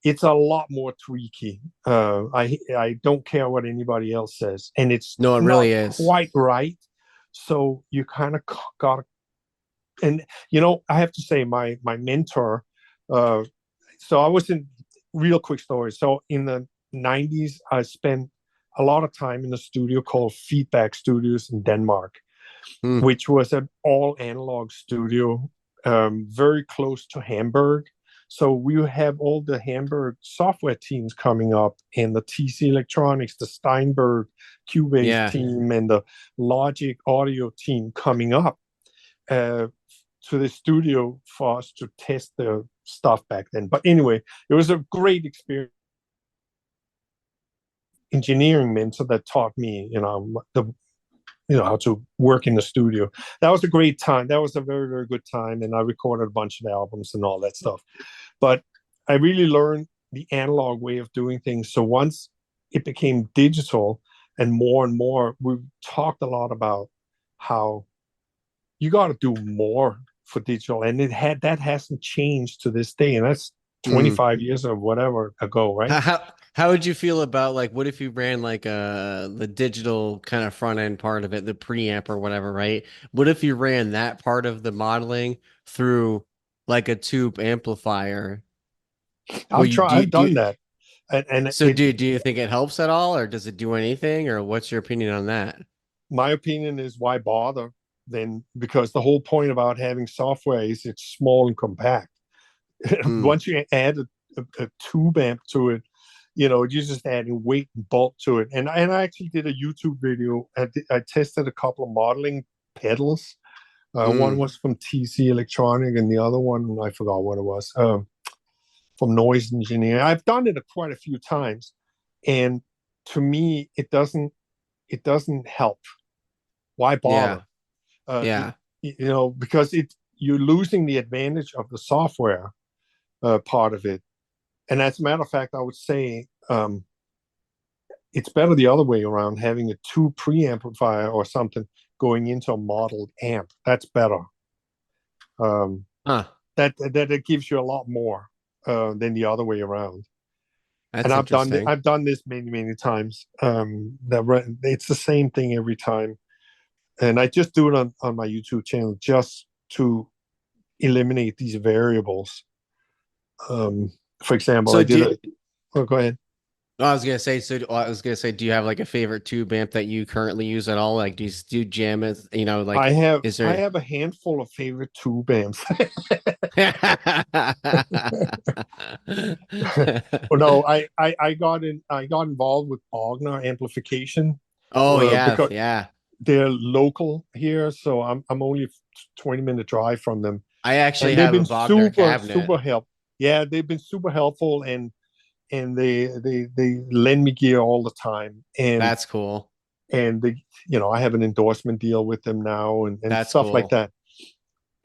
Speaker 1: it's a lot more tweaky. I don't care what anybody else says, and it's
Speaker 2: no, it
Speaker 1: not
Speaker 2: really is.
Speaker 1: quite right. So you kind of got to, and I have to say, my mentor. Uh, so I was in real quick story. So in the '90s, a lot of time in a studio called Feedback Studios in Denmark,
Speaker 2: Hmm.
Speaker 1: which was an all analog studio, very close to Hamburg. So we have all the Hamburg software teams coming up, and the TC Electronics, the Steinberg Cubase
Speaker 2: Yeah.
Speaker 1: team, and the Logic Audio team coming up uh, to the studio for us to test the stuff back then. But anyway, it was a great experience. Engineering mentor that taught me, how to work in the studio. That was a great time. That was a very, very good time. And I recorded a bunch of albums and all that stuff. But I really learned the analog way of doing things. So once it became digital and more, we talked a lot about how you got to do more for digital. And that hasn't changed to this day. And that's
Speaker 2: Mm.
Speaker 1: 25 years or whatever ago, right?
Speaker 2: How would you feel about like what if you ran like the digital kind of front end part of it, the preamp or whatever, right? What if you ran that part of the modeling through like a tube amplifier? Will you
Speaker 1: I've done
Speaker 2: do
Speaker 1: that. And
Speaker 2: so do you think it helps at all or does it do anything or what's your opinion on that?
Speaker 1: my opinion is why bother then, because the whole point about having software is it's small and compact.
Speaker 2: Mm.
Speaker 1: Once you add a tube amp to it, you're just adding weight and bulk to it. And I actually did a YouTube video. I tested a couple of modeling pedals. One
Speaker 2: Mm.
Speaker 1: was from TC Electronic, and the other one I forgot what it was, from Noise Engineer. I've done it quite a few times, and to me, it doesn't help. Why
Speaker 2: Yeah.
Speaker 1: bother? Uh, it,
Speaker 2: Yeah.
Speaker 1: because you're losing the advantage of the software part of it. And as a matter of fact, I would say it's better the other way around, having a two preamplifier or something going into a modeled amp. That's better. Um,
Speaker 2: Huh.
Speaker 1: that it gives you a lot more than the other way around. And
Speaker 2: That's interesting.
Speaker 1: I've done this many times. It's the same thing every time, and I just do it on my YouTube channel just to eliminate these variables. Um, for example,
Speaker 2: So
Speaker 1: I did
Speaker 2: do
Speaker 1: a. Oh, go ahead.
Speaker 2: I was gonna say, do you have like a favorite tube amp that you currently use at all? Like, do you do jam it?
Speaker 1: I
Speaker 2: Like,
Speaker 1: have
Speaker 2: is
Speaker 1: I
Speaker 2: there?
Speaker 1: have a handful of favorite tube amps. Oh no, I got involved with Bogner amplification
Speaker 2: Oh yeah,
Speaker 1: because
Speaker 2: yeah.
Speaker 1: they're local here, so I'm only 20-minute drive from them,
Speaker 2: I actually
Speaker 1: and they've
Speaker 2: have a
Speaker 1: been
Speaker 2: Bogner cabinet.
Speaker 1: super help. Yeah, they've been super helpful, and they lend me gear all the time,
Speaker 2: That's cool.
Speaker 1: and I have an endorsement deal with them now, and
Speaker 2: That's
Speaker 1: stuff like
Speaker 2: cool.
Speaker 1: that.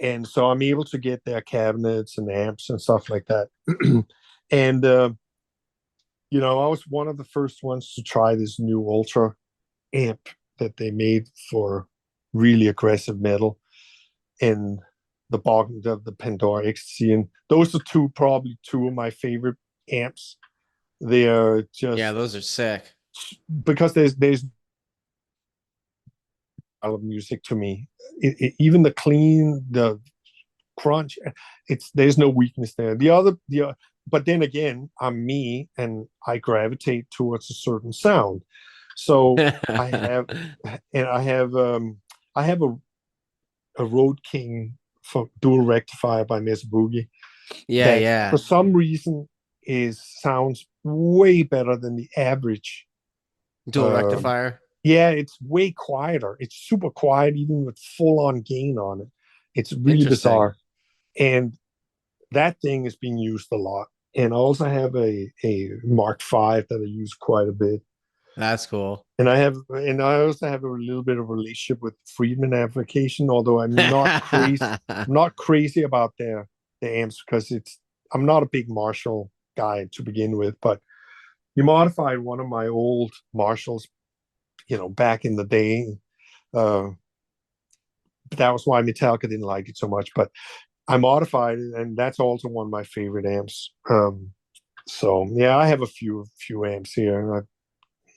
Speaker 1: And so I'm able to get their cabinets and amps and stuff like that. And I was one of the first ones to try this new Ultra amp that they made for really aggressive metal, and the Pandora XC, and those are probably two of my favorite amps. They are
Speaker 2: Yeah,
Speaker 1: just
Speaker 2: those are sick.
Speaker 1: because there's a lot of music to me. Even the clean, the crunch, there's no weakness there. But then again, I'm me, and I gravitate towards a certain sound. So I have, and I have a Road King for dual rectifier by Mesa Boogie
Speaker 2: Yeah,
Speaker 1: that for
Speaker 2: yeah.
Speaker 1: some reason is sounds way better than the average.
Speaker 2: Dual
Speaker 1: Um,
Speaker 2: rectifier.
Speaker 1: yeah, it's way quieter. It's super quiet, even with full on gain on it. It's really
Speaker 2: Interesting.
Speaker 1: bizarre. And that thing is being used a lot. And I also have a Mark V that I use quite a bit.
Speaker 2: That's cool.
Speaker 1: And I also have a little bit of a relationship with Friedman application, although I'm not crazy. I'm not crazy about the amps because I'm not a big Marshall guy to begin with, but you modified one of my old Marshalls, back in the day. Uh, that was why Metallica didn't like it so much, but I modified it, and that's also one of my favorite amps. So yeah, I have a few amps here,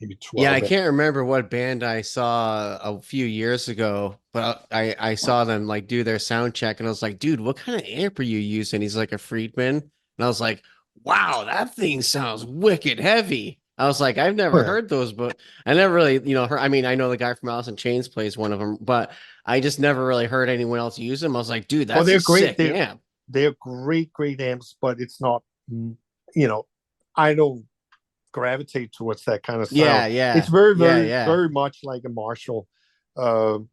Speaker 1: maybe
Speaker 2: Yeah,
Speaker 1: 12
Speaker 2: I
Speaker 1: amps.
Speaker 2: can't remember what band I saw a few years ago, but I saw them like do their sound check and I was like, dude, what kind of amp are you using? He's like a Friedman. And I was like, wow, that thing sounds wicked heavy. I was like, I've
Speaker 1: Oh,
Speaker 2: never
Speaker 1: yeah.
Speaker 2: heard those, but I never really, heard. I mean, I know the guy from Alice in Chains plays one of them, but I just never really heard anyone else use them. I was like, dude,
Speaker 1: Oh,
Speaker 2: that's a
Speaker 1: they're great.
Speaker 2: sick amp.
Speaker 1: They're great amps, but it's not. You know, I don't gravitate towards that kind of sound.
Speaker 2: Yeah,
Speaker 1: It's
Speaker 2: yeah, yeah, yeah.
Speaker 1: very much like a Marshall. Uh,
Speaker 2: But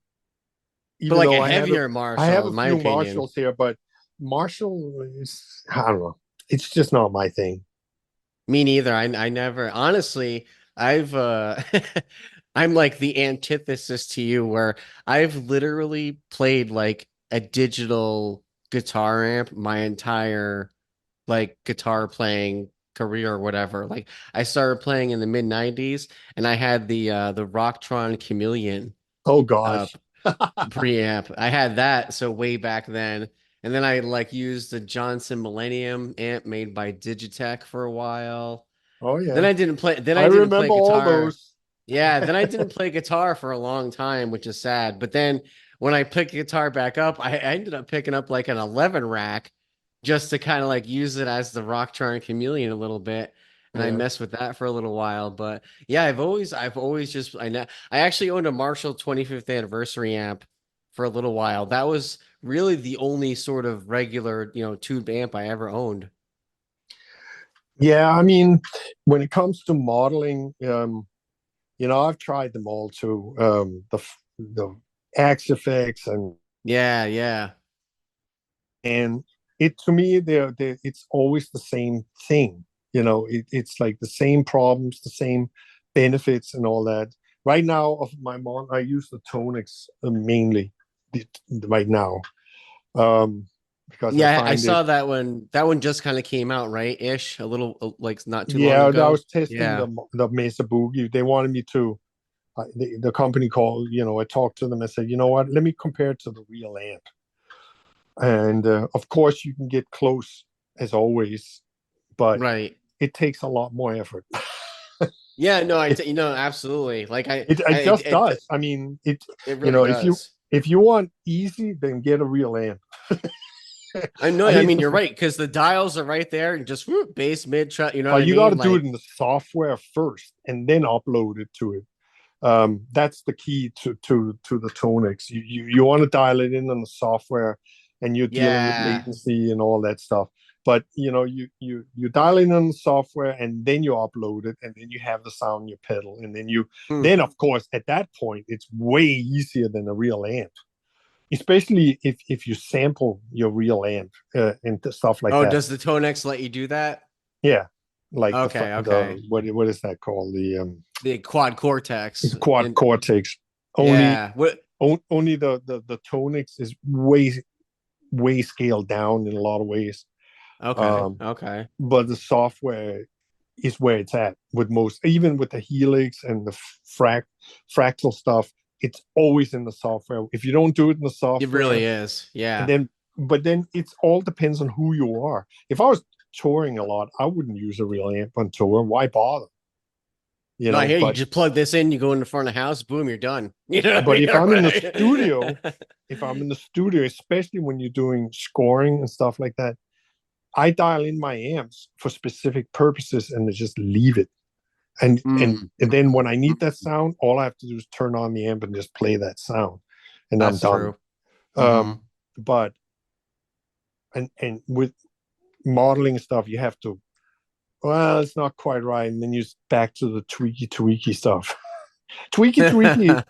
Speaker 1: even
Speaker 2: like a
Speaker 1: though
Speaker 2: heavier
Speaker 1: I have
Speaker 2: Marshall,
Speaker 1: a
Speaker 2: in my
Speaker 1: few
Speaker 2: opinion.
Speaker 1: Marshalls here, but Marshall is, I don't know. It's just not my thing.
Speaker 2: Me neither. I never honestly, I've I'm like the antithesis to you where I've literally played like a digital guitar amp my entire like guitar playing career or whatever. Like I started playing in the mid 90s and I had the Rocktron Chameleon
Speaker 1: Oh
Speaker 2: uh
Speaker 1: gosh.
Speaker 2: preamp. I had that so way back then. And then I like used the Johnson Millennium amp made by Digitech for a while.
Speaker 1: Oh
Speaker 2: Then
Speaker 1: yeah.
Speaker 2: I didn't play then
Speaker 1: I
Speaker 2: I didn't play
Speaker 1: remember all
Speaker 2: guitar.
Speaker 1: those.
Speaker 2: Yeah, then I didn't play guitar for a long time, which is sad. But then when I picked guitar back up, I ended up picking up like an 11 rack just to kind of like use it as the Rocktron Chameleon a little bit. And I
Speaker 1: Yeah.
Speaker 2: messed with that for a little while. But yeah, I've always just I know I actually owned a Marshall 25th anniversary amp for a little while. That was really the only sort of regular, tube amp I ever owned.
Speaker 1: Yeah, I mean, when it comes to modeling, I've tried them all too. The Axe effects
Speaker 2: Yeah, yeah.
Speaker 1: and it to me they're it's always the same thing. It's like the same problems, the same benefits and all that. Right now of my mod, I use the Tonix mainly right now, um, because I
Speaker 2: Yeah, I
Speaker 1: find it.
Speaker 2: saw that one. That one just kind of came out, right? Ish, a little like not too long
Speaker 1: Yeah, I
Speaker 2: ago.
Speaker 1: was testing
Speaker 2: Yeah.
Speaker 1: the Mesa Boogie. They wanted me to. The company called. I talked to them and said, you know what? Let me compare it to the real amp. And of course, you can get close as always, but
Speaker 2: Right.
Speaker 1: it takes a lot more effort.
Speaker 2: Yeah, no,
Speaker 1: it,
Speaker 2: absolutely. Like
Speaker 1: it just does. I mean,
Speaker 2: it really does.
Speaker 1: if you want easy, then get a real amp.
Speaker 2: I know,
Speaker 1: I
Speaker 2: I
Speaker 1: hate
Speaker 2: mean
Speaker 1: to
Speaker 2: you're
Speaker 1: say,
Speaker 2: right, because the dials are right there and just whoop, bass, mid, you know what
Speaker 1: but
Speaker 2: I
Speaker 1: you got to
Speaker 2: mean?
Speaker 1: do it
Speaker 2: Like,
Speaker 1: in the software first and then upload it to it. That's the key to the Tonix. You want to dial it in on the software, and you're dealing with
Speaker 2: yeah.
Speaker 1: latency and all that stuff. But you dial in on the software, and then you upload it, and then you have the sound in your pedal, and
Speaker 2: Hmm.
Speaker 1: then of course at that point it's way easier than a real amp, especially if you sample your real amp and stuff like
Speaker 2: Oh,
Speaker 1: that.
Speaker 2: does the Tonex let you do that?
Speaker 1: Yeah, like
Speaker 2: Okay,
Speaker 1: the
Speaker 2: okay.
Speaker 1: what is that called,
Speaker 2: The quad cortex
Speaker 1: quad
Speaker 2: and
Speaker 1: cortex. Only
Speaker 2: yeah. What
Speaker 1: only the Tonix is way scaled down in a lot of ways.
Speaker 2: okay,
Speaker 1: Um,
Speaker 2: okay.
Speaker 1: but the software is where it's at with most, even with the Helix and the fractal stuff. It's always in the software. If you don't do it in the
Speaker 2: It
Speaker 1: software,
Speaker 2: really is.
Speaker 1: and
Speaker 2: Yeah.
Speaker 1: then it's all depends on who you are. If I was touring a lot, I wouldn't use a real amp on tour. Why bother?
Speaker 2: No, I hear you
Speaker 1: But
Speaker 2: just plug this in, you go in the front of the house, boom, you're done. You know what I
Speaker 1: but
Speaker 2: mean?
Speaker 1: if I'm in the studio,
Speaker 2: Right.
Speaker 1: especially when you're doing scoring and stuff like that, I dial in my amps for specific purposes and just leave it.
Speaker 2: Mm,
Speaker 1: And then when I need that sound, all I have to do is turn on the amp and just play that sound, and I'm
Speaker 2: that's
Speaker 1: done.
Speaker 2: true. Hmm.
Speaker 1: Um, but and with modeling stuff, you have to. Well, it's not quite right, and then you back to the tweaky stuff. Tweaky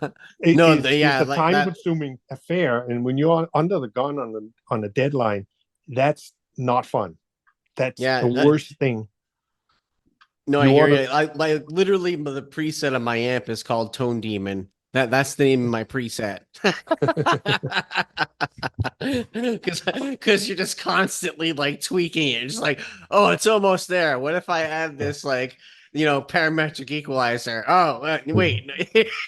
Speaker 2: No,
Speaker 1: is
Speaker 2: yeah,
Speaker 1: a
Speaker 2: like
Speaker 1: time
Speaker 2: that.
Speaker 1: consuming affair, and when you're under the gun on a deadline, that's not fun. That's
Speaker 2: Yeah,
Speaker 1: the worst thing.
Speaker 2: no, I
Speaker 1: You
Speaker 2: hear
Speaker 1: want to
Speaker 2: you. Like literally the preset of my amp is called Tone Demon. That's the name of my preset. Because you're just constantly like tweaking it. It's just like, oh, it's almost there. What if I add this like, parametric equalizer? Oh, wait,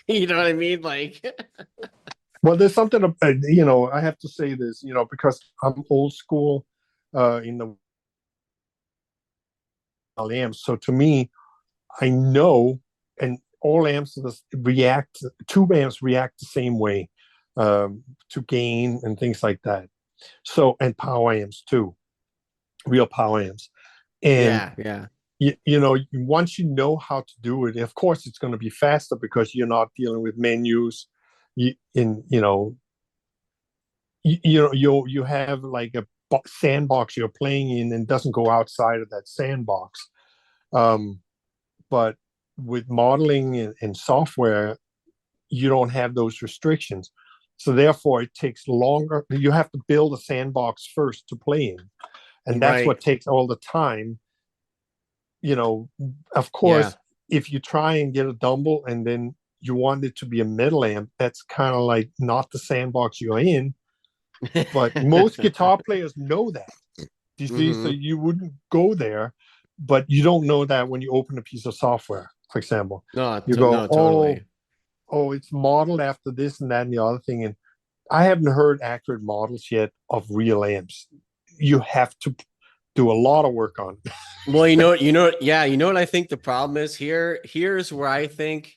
Speaker 2: you know what I mean? Like,
Speaker 1: well, there's something I have to say this, because I'm old school in the amps. So to me, I know, and all amps react, tube amps react the same way, to gain and things like that. So, and power amps too, real power amps. And
Speaker 2: yeah, yeah.
Speaker 1: once you know how to do it, of course it's going to be faster because you're not dealing with menus. You have like a sandbox you're playing in and doesn't go outside of that sandbox. But with modeling and software, you don't have those restrictions. So therefore, it takes longer. You have to build a sandbox first to play in, and that's
Speaker 2: Right.
Speaker 1: what takes all the time. Of
Speaker 2: Yeah.
Speaker 1: course, if you try and get a Dumble and then you want it to be a metal amp, that's kind of like not the sandbox you're in. But most guitar players know that. You see, so
Speaker 2: Hmm.
Speaker 1: you wouldn't go there, but you don't know that when you open a piece of software, for example.
Speaker 2: No,
Speaker 1: You go,
Speaker 2: no, totally.
Speaker 1: it's modeled after this and that and the other thing. And I haven't heard accurate models yet of real amps. You have to do a lot of work on it.
Speaker 2: Well, yeah, you know what I think the problem is here. Here's where I think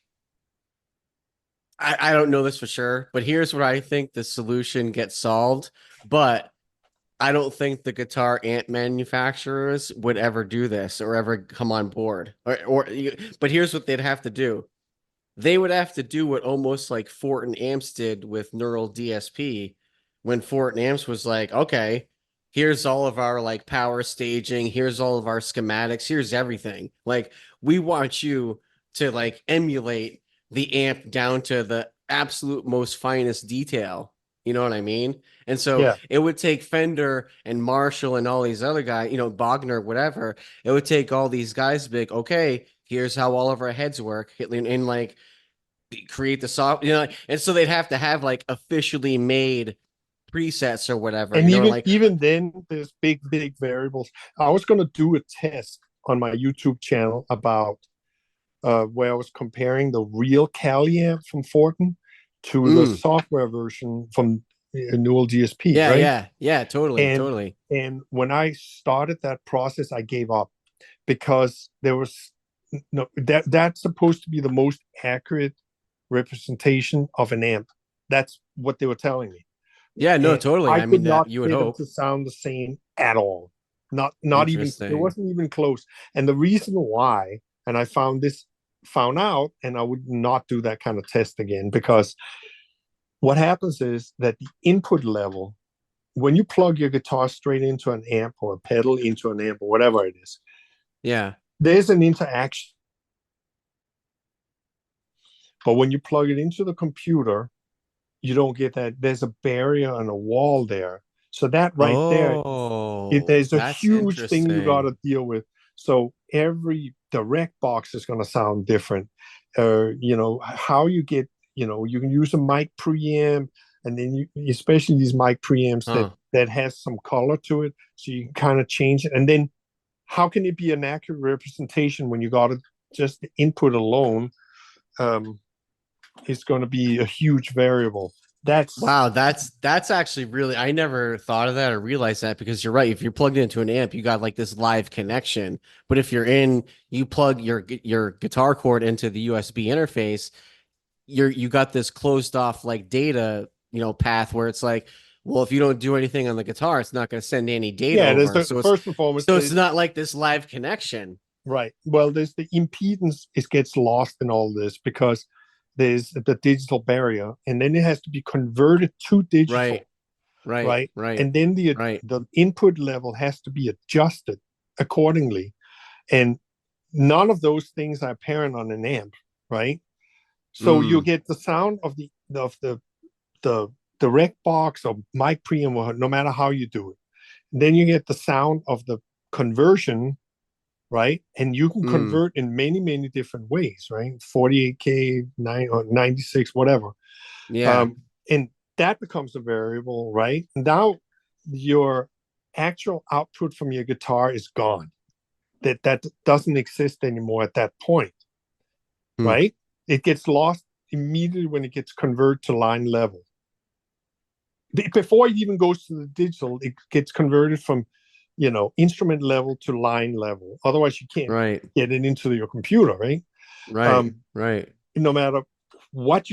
Speaker 2: I don't know this for sure, but here's where I think the solution gets solved. But I don't think the guitar amp manufacturers would ever do this or ever come on board. But here's what they'd have to do. They would have to do what almost like Fortin Amps did with Neural DSP when Fortin Amps was like, okay, here's all of our like power staging, here's all of our schematics, here's everything. Like we want you to like emulate the amp down to the absolute most finest detail. You know what I mean? And so
Speaker 1: Yeah.
Speaker 2: it would take Fender and Marshall and all these other guys, Bogner, whatever. It would take all these guys to be like, okay, here's how all of our heads work. And like create the soft, and so they'd have to have like officially made presets or whatever,
Speaker 1: And even
Speaker 2: like,
Speaker 1: even then, there's big variables. I was going to do a test on my YouTube channel about where I was comparing the real Cali amp from Fortin to the
Speaker 2: mm,
Speaker 1: software version from Newell DSP,
Speaker 2: yeah,
Speaker 1: right?
Speaker 2: yeah, yeah, totally,
Speaker 1: And
Speaker 2: totally.
Speaker 1: and when I started that process, I gave up because there was no that's supposed to be the most accurate representation of an amp. That's what they were telling me.
Speaker 2: Yeah, no,
Speaker 1: And
Speaker 2: totally.
Speaker 1: I
Speaker 2: I mean,
Speaker 1: could
Speaker 2: that
Speaker 1: not
Speaker 2: you would
Speaker 1: get them
Speaker 2: hope.
Speaker 1: to sound the same at all. Not even it
Speaker 2: Interesting.
Speaker 1: wasn't even close. And the reason why, and I found out, and I would not do that kind of test again because what happens is that the input level, when you plug your guitar straight into an amp or a pedal into an amp or whatever it is,
Speaker 2: Yeah.
Speaker 1: there's an interaction. But when you plug it into the computer, you don't get that. There's a barrier and a wall there. So that right there,
Speaker 2: Oh,
Speaker 1: there's a
Speaker 2: that's
Speaker 1: huge thing you got
Speaker 2: interesting.
Speaker 1: to deal with. So every direct box is going to sound different. How you get, you can use a mic preamp, and then especially these mic preamps that
Speaker 2: Huh.
Speaker 1: that has some color to it, so you can kind of change it. And then how can it be an accurate representation when you got it just the input alone? Um, is going to be a huge variable. That's
Speaker 2: Wow, that's actually really, I never thought of that or realized that, because you're right. If you're plugged into an amp, you got like this live connection. But if you plug your guitar cord into the USB interface, you got this closed off like data, path where it's like, well, if you don't do anything on the guitar, it's not going to send any data
Speaker 1: yeah. There's
Speaker 2: over.
Speaker 1: the first and foremost.
Speaker 2: So it's not like this live connection.
Speaker 1: Right. Well, there's the impedance. It gets lost in all this because there's the digital barrier, and then it has to be converted to digital,
Speaker 2: Right, right,
Speaker 1: right?
Speaker 2: right,
Speaker 1: And then the
Speaker 2: right.
Speaker 1: the input level has to be adjusted accordingly, and none of those things are apparent on an amp, right? So you
Speaker 2: Mm,
Speaker 1: get the sound of the direct box or mic preamp, no matter how you do it. And then you get the sound of the conversion, right? And you can
Speaker 2: mm,
Speaker 1: convert in many different ways, right? 48K, 9 or 96, whatever.
Speaker 2: yeah.
Speaker 1: And that becomes a variable, right? Now your actual output from your guitar is gone. That doesn't exist anymore at that point,
Speaker 2: Mm,
Speaker 1: right? It gets lost immediately when it gets converted to line level. Before it even goes to the digital, it gets converted from instrument level to line level. Otherwise, you can't
Speaker 2: right,
Speaker 1: get it into your computer, right?
Speaker 2: right,
Speaker 1: Um,
Speaker 2: right.
Speaker 1: no matter what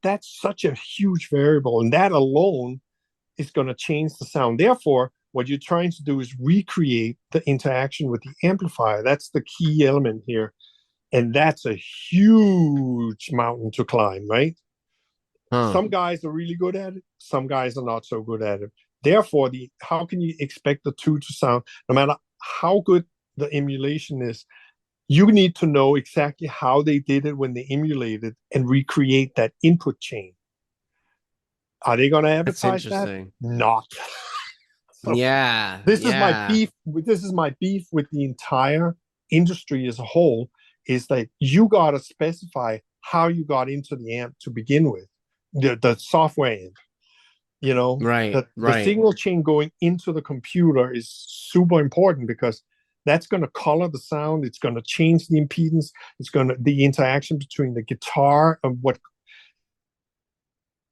Speaker 1: that's such a huge variable, and that alone is going to change the sound. Therefore, what you're trying to do is recreate the interaction with the amplifier. That's the key element here. And that's a huge mountain to climb, right?
Speaker 2: Huh.
Speaker 1: Some guys are really good at it. Some guys are not so good at it. Therefore, how can you expect the two to sound, no matter how good the emulation is, you need to know exactly how they did it when they emulated and recreate that input chain. Are they going to
Speaker 2: That's
Speaker 1: advertise that?
Speaker 2: interesting.
Speaker 1: Not. So
Speaker 2: Yeah.
Speaker 1: this is my
Speaker 2: Yeah.
Speaker 1: beef. This is my beef with the entire industry as a whole. Is that you got to specify how you got into the amp to begin with, the software amp. You know,
Speaker 2: Right.
Speaker 1: the
Speaker 2: Right.
Speaker 1: signal chain going into the computer is super important because that's going to color the sound. It's going to change the impedance. It's going to the interaction between the guitar and what.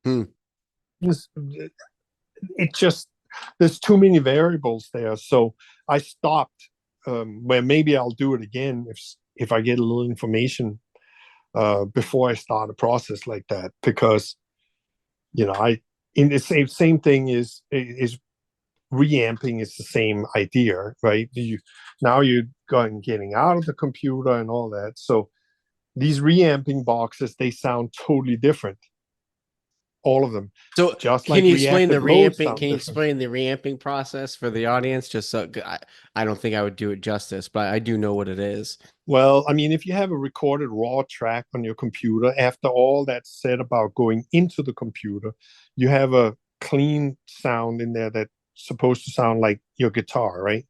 Speaker 2: Hmm.
Speaker 1: It just there's too many variables there. So I stopped. Where maybe I'll do it again if I get a little information before I start a process like that, because I in the same thing is reamping is the same idea, right? Now you're getting out of the computer and all that. So these reamping boxes, they sound totally different, all of them,
Speaker 2: So
Speaker 1: just
Speaker 2: can
Speaker 1: like
Speaker 2: you explain the
Speaker 1: reactive loads
Speaker 2: reamping?
Speaker 1: sound
Speaker 2: Can you
Speaker 1: different.
Speaker 2: explain the reamping process for the audience? Just so I don't think I would do it justice, but I do know what it is.
Speaker 1: Well, I mean, if you have a recorded raw track on your computer, after all that's said about going into the computer, you have a clean sound in there that's supposed to sound like your guitar, right?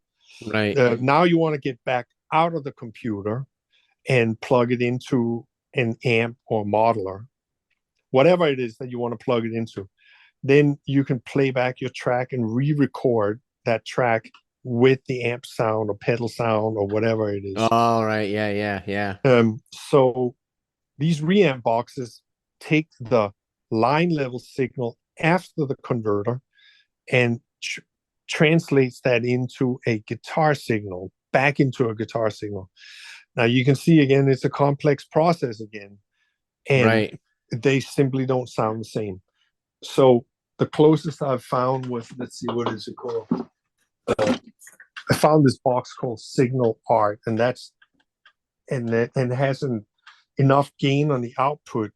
Speaker 2: Right.
Speaker 1: Now you want to get back out of the computer and plug it into an amp or modeler, whatever it is that you want to plug it into. Then you can play back your track and re-record that track with the amp sound or pedal sound or whatever it is.
Speaker 2: All right. Yeah. Yeah. Yeah.
Speaker 1: So these reamp boxes take the line level signal after the converter and translates that into a guitar signal, back into a guitar signal. Now you can see again, it's a complex process again, and
Speaker 2: Right.
Speaker 1: they simply don't sound the same. So the closest I've found was, let's see, what is it called? I found this box called Signal Art, and it has enough gain on the output.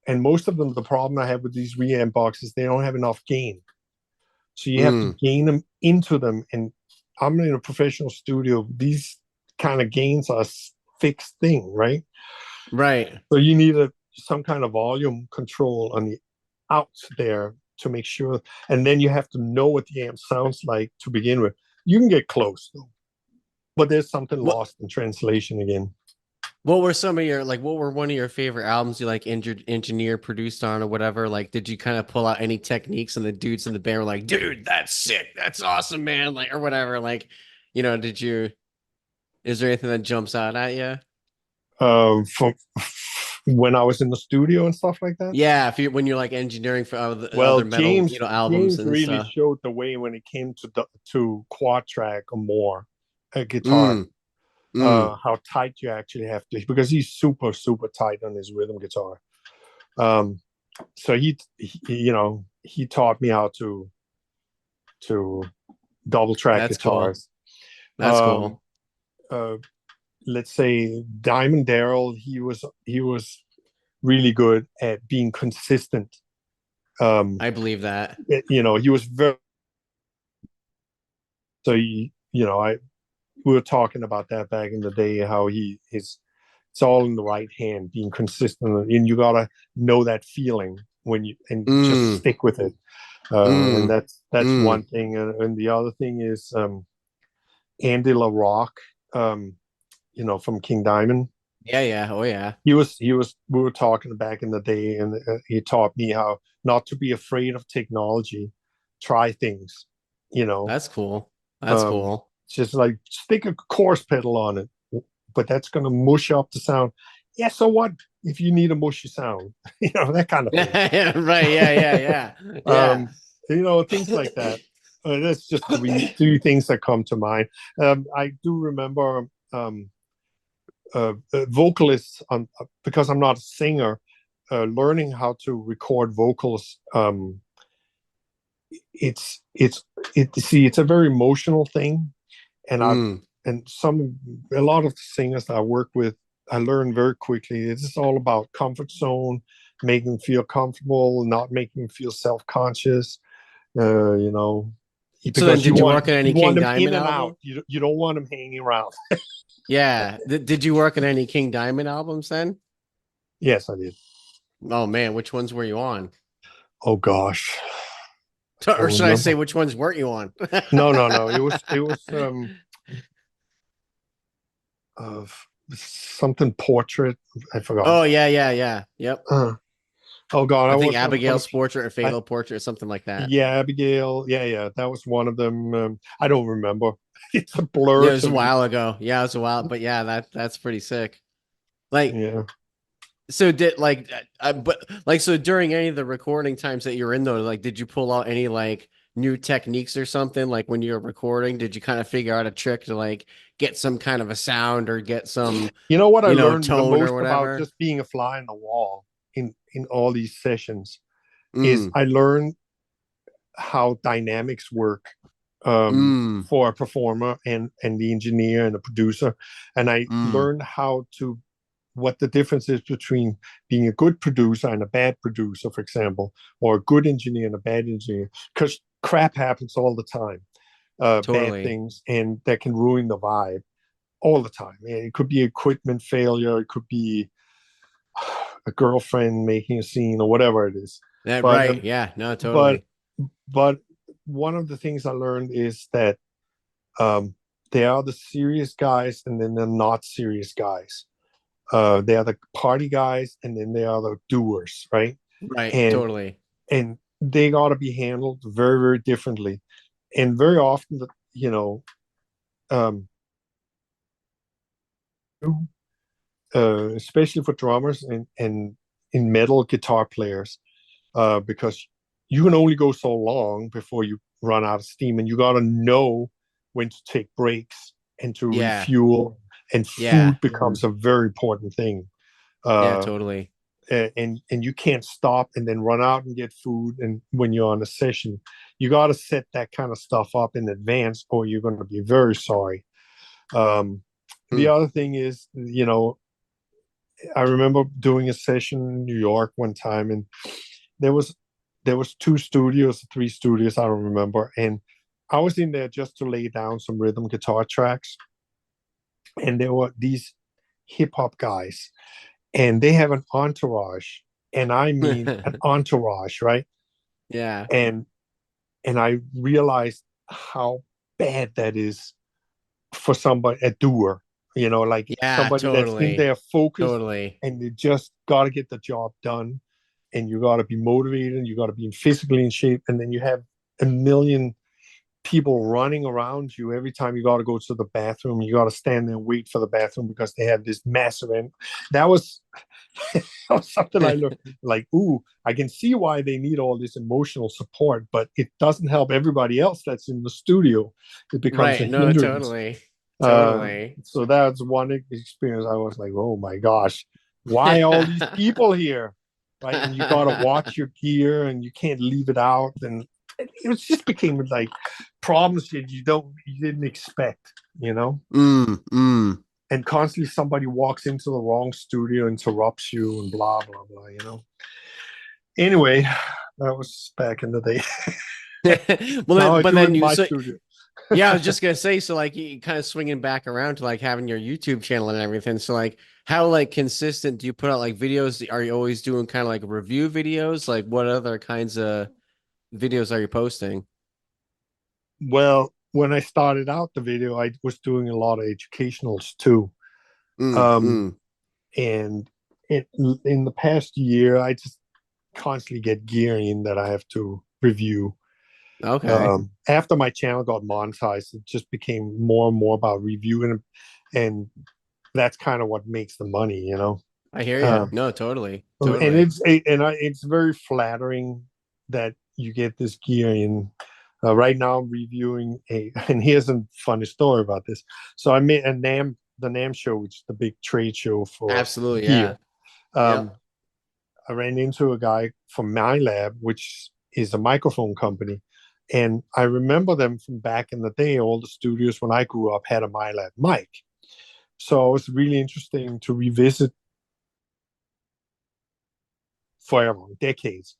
Speaker 1: And most of them, the problem I have with these reamp boxes, they don't have enough gain. So you have to gain them into them. And I'm in a professional studio. These kind of gains are a fixed thing, right?
Speaker 2: Right.
Speaker 1: So you need some kind of volume control on the out there to make sure. And then you have to know what the amp sounds like to begin with. You can get close though, but there's something
Speaker 2: What
Speaker 1: lost in translation again.
Speaker 2: What were some of your what were one of your favorite albums you engineer produced on or whatever? Like, did you kind of pull out any techniques and the dudes in the band were like, dude, that's sick, that's awesome, man, like or whatever? Like, did you? Is there anything that jumps out at you?
Speaker 1: From when I was in the studio and stuff like that.
Speaker 2: Yeah, if you when you're like engineering for
Speaker 1: Well,
Speaker 2: other metal,
Speaker 1: James
Speaker 2: albums
Speaker 1: James
Speaker 2: and
Speaker 1: really
Speaker 2: stuff.
Speaker 1: showed the way when it came to quad track or more a guitar.
Speaker 2: Mm, mm.
Speaker 1: How tight you actually have to, because he's super tight on his rhythm guitar. Um, so he taught me how to double track
Speaker 2: That's cool.
Speaker 1: guitars.
Speaker 2: That's
Speaker 1: Um,
Speaker 2: cool.
Speaker 1: uh, let's say Diamond Daryl, he was really good at being consistent.
Speaker 2: I believe that.
Speaker 1: He was very so I we were talking about that back in the day, how it's all in the right hand, being consistent, and you gotta know that feeling and just
Speaker 2: Mm,
Speaker 1: stick with it. And
Speaker 2: mm,
Speaker 1: that's one
Speaker 2: mm.
Speaker 1: thing, and the other thing is Andy LaRock, from King Diamond.
Speaker 2: Yeah, yeah, oh yeah.
Speaker 1: He was. We were talking back in the day, and he taught me how not to be afraid of technology, try things. You know,
Speaker 2: That's cool. That's
Speaker 1: um,
Speaker 2: cool.
Speaker 1: just like stick a chorus pedal on it, but that's going to mush up the sound. Yeah, so what if you need a mushy sound? That kind of thing.
Speaker 2: Right, yeah, yeah, yeah. Yeah.
Speaker 1: um, things like that. That's just three things that come to mind. I do remember vocalists because I'm not a singer, learning how to record vocals. It's it's a very emotional thing, and I
Speaker 2: Mm.
Speaker 1: and a lot of the singers that I work with, I learn very quickly. It's all about comfort zone, making them feel comfortable, not making them feel self-conscious. You know,
Speaker 2: So then,
Speaker 1: because
Speaker 2: did you work on any
Speaker 1: you want
Speaker 2: King
Speaker 1: them in
Speaker 2: Diamond
Speaker 1: and out.
Speaker 2: album?
Speaker 1: You don't want them hanging around.
Speaker 2: Yeah. Did you work on any King Diamond albums then?
Speaker 1: Yes, I did.
Speaker 2: Oh man, which ones were you on?
Speaker 1: Oh gosh, I
Speaker 2: Or
Speaker 1: don't
Speaker 2: should I say
Speaker 1: remember.
Speaker 2: which ones weren't you on?
Speaker 1: No, no, no. It was of something portrait. I forgot.
Speaker 2: Oh yeah, yeah, yeah. Yep.
Speaker 1: Uh, oh God,
Speaker 2: I
Speaker 1: I
Speaker 2: think
Speaker 1: was on a
Speaker 2: Abigail's
Speaker 1: few.
Speaker 2: portrait or
Speaker 1: I,
Speaker 2: Fatal Portrait or something like that.
Speaker 1: yeah, Abigail. Yeah, yeah, that was one of them. I don't remember. It's a
Speaker 2: Yeah,
Speaker 1: blur
Speaker 2: it was
Speaker 1: to
Speaker 2: a
Speaker 1: me.
Speaker 2: while ago. Yeah, it was a while, but yeah, that's pretty sick. Like,
Speaker 1: Yeah.
Speaker 2: so did like, but like, so during any of the recording times that you're in though, like, did you pull out any like new techniques or something? Like when you're recording, did you kind of figure out a trick to like get some kind of a sound or get some,
Speaker 1: You know what I learned the
Speaker 2: tone or
Speaker 1: most about
Speaker 2: whatever?
Speaker 1: just being a fly on the wall in all these sessions is
Speaker 2: Mm,
Speaker 1: I learned how dynamics work,
Speaker 2: mm,
Speaker 1: for a performer and the engineer and the producer, and I
Speaker 2: mm,
Speaker 1: learned how to what the difference is between being a good producer and a bad producer, for example, or a good engineer and a bad engineer, because crap happens all the time, bad
Speaker 2: totally.
Speaker 1: things, and that can ruin the vibe all the time. It could be equipment failure, it could be a girlfriend making a scene or whatever it is.
Speaker 2: That
Speaker 1: But
Speaker 2: right. Yeah, no,
Speaker 1: but
Speaker 2: totally.
Speaker 1: but one of the things I learned is that, um, they are the serious guys and then they're not serious guys. They are the party guys and then they are the doers, right?
Speaker 2: Right,
Speaker 1: And
Speaker 2: totally.
Speaker 1: and they got to be handled very, very differently. And very often, um, especially for drummers and in metal guitar players, because you can only go so long before you run out of steam, and you got to know when to take breaks and to
Speaker 2: Yeah,
Speaker 1: refuel. And
Speaker 2: yeah,
Speaker 1: food becomes a very important thing.
Speaker 2: yeah,
Speaker 1: Uh,
Speaker 2: totally.
Speaker 1: and you can't stop and then run out and get food. And when you're on a session, you got to set that kind of stuff up in advance, or you're going to be very sorry. Um, the
Speaker 2: Mm.
Speaker 1: other thing is, I remember doing a session in New York one time, and there was there was two studios, three studios, I don't remember, and I was in there just to lay down some rhythm guitar tracks, and there were these hip hop guys, and they have an entourage, and I mean an entourage, right?
Speaker 2: Yeah,
Speaker 1: And I realized how bad that is for somebody, a doer, like
Speaker 2: yeah,
Speaker 1: somebody that's in
Speaker 2: totally,
Speaker 1: there focused,
Speaker 2: totally.
Speaker 1: and you just got to get the job done, and you got to be motivated, you got to be physically in shape, and then you have a million people running around you every time you got to go to the bathroom. You got to stand there and wait for the bathroom because they have this massive. And that was, that was something I learned. Like, ooh, I can see why they need all this emotional support, but it doesn't help everybody else that's in the studio. It becomes a
Speaker 2: Right, no,
Speaker 1: hindrance.
Speaker 2: totally,
Speaker 1: Uh,
Speaker 2: totally.
Speaker 1: so that's one experience. I was like, oh my gosh, why all these people here? Right. And you got to watch your gear and you can't leave it out. And it was just became like problems that you didn't expect,
Speaker 2: Mm, mm.
Speaker 1: and constantly somebody walks into the wrong studio, interrupts you, and blah blah blah. Anyway, that was back in the day.
Speaker 2: Well,
Speaker 1: Now I
Speaker 2: but
Speaker 1: do it
Speaker 2: then
Speaker 1: in
Speaker 2: you
Speaker 1: my
Speaker 2: so
Speaker 1: studio.
Speaker 2: yeah, I was just gonna say, so like you kind of swinging back around to like having your YouTube channel and everything. So like, how like consistent do you put out like videos? Are you always doing kind of like review videos? Like, what other kinds of videos are you posting?
Speaker 1: Well, when I started out the video, I was doing a lot of educationals too.
Speaker 2: Mm,
Speaker 1: Um,
Speaker 2: mm.
Speaker 1: and in the past year, I just constantly get gear in that I have to review.
Speaker 2: Okay,
Speaker 1: After my channel got monetized, it just became more and more about reviewing, and that's kind of what makes the money.
Speaker 2: I hear you.
Speaker 1: Uh,
Speaker 2: No, totally,
Speaker 1: and
Speaker 2: totally.
Speaker 1: it's very flattering that you get this gear in. Right now, I'm reviewing and here's a funny story about this. So I made the NAM show, which is the big trade show for
Speaker 2: Absolutely, yeah.
Speaker 1: gear. Um,
Speaker 2: Yep.
Speaker 1: I ran into a guy from my lab, which is a microphone company, And I remember them from back in the day. All the studios when I grew up had a MyLab mic. So it was really interesting to revisit forever, decades.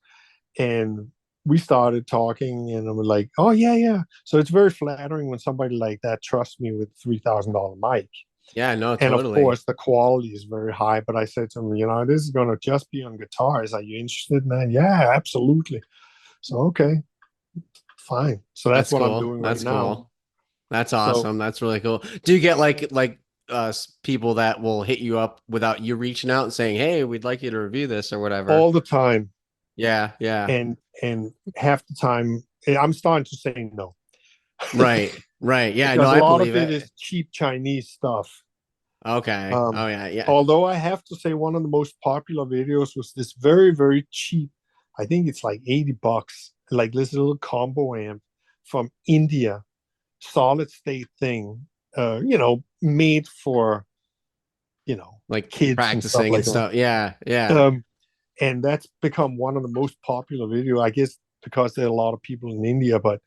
Speaker 1: And we started talking, and I'm like, oh, yeah, yeah. So it's very flattering when somebody like that trusts me with $3,000 mic.
Speaker 2: Yeah, no,
Speaker 1: And of
Speaker 2: totally.
Speaker 1: course, the quality is very high. But I said to him, this is going to just be on guitars. Are you interested in that? Yeah, absolutely. So, okay, fine. So that's
Speaker 2: That's
Speaker 1: what I'm
Speaker 2: cool.
Speaker 1: doing right
Speaker 2: That's
Speaker 1: now.
Speaker 2: cool. That's
Speaker 1: So
Speaker 2: awesome. That's really cool. Do you get like people that will hit you up without you reaching out and saying, "Hey, we'd like you to review this" or whatever?
Speaker 1: all the time,
Speaker 2: Yeah, yeah.
Speaker 1: and half the time, I'm starting to say no.
Speaker 2: Right. Right. Yeah, no,
Speaker 1: Because a
Speaker 2: I
Speaker 1: lot of
Speaker 2: believe
Speaker 1: it
Speaker 2: it.
Speaker 1: is cheap Chinese stuff.
Speaker 2: Okay. Oh yeah, yeah.
Speaker 1: Although I have to say, one of the most popular videos was this very, very cheap, I think it's like $80, like this little combo amp from India, solid state thing, made for,
Speaker 2: Like
Speaker 1: kids and stuff
Speaker 2: practicing and
Speaker 1: like that.
Speaker 2: stuff. Yeah, yeah.
Speaker 1: Um, and that's become one of the most popular video, I guess, because there are a lot of people in India. But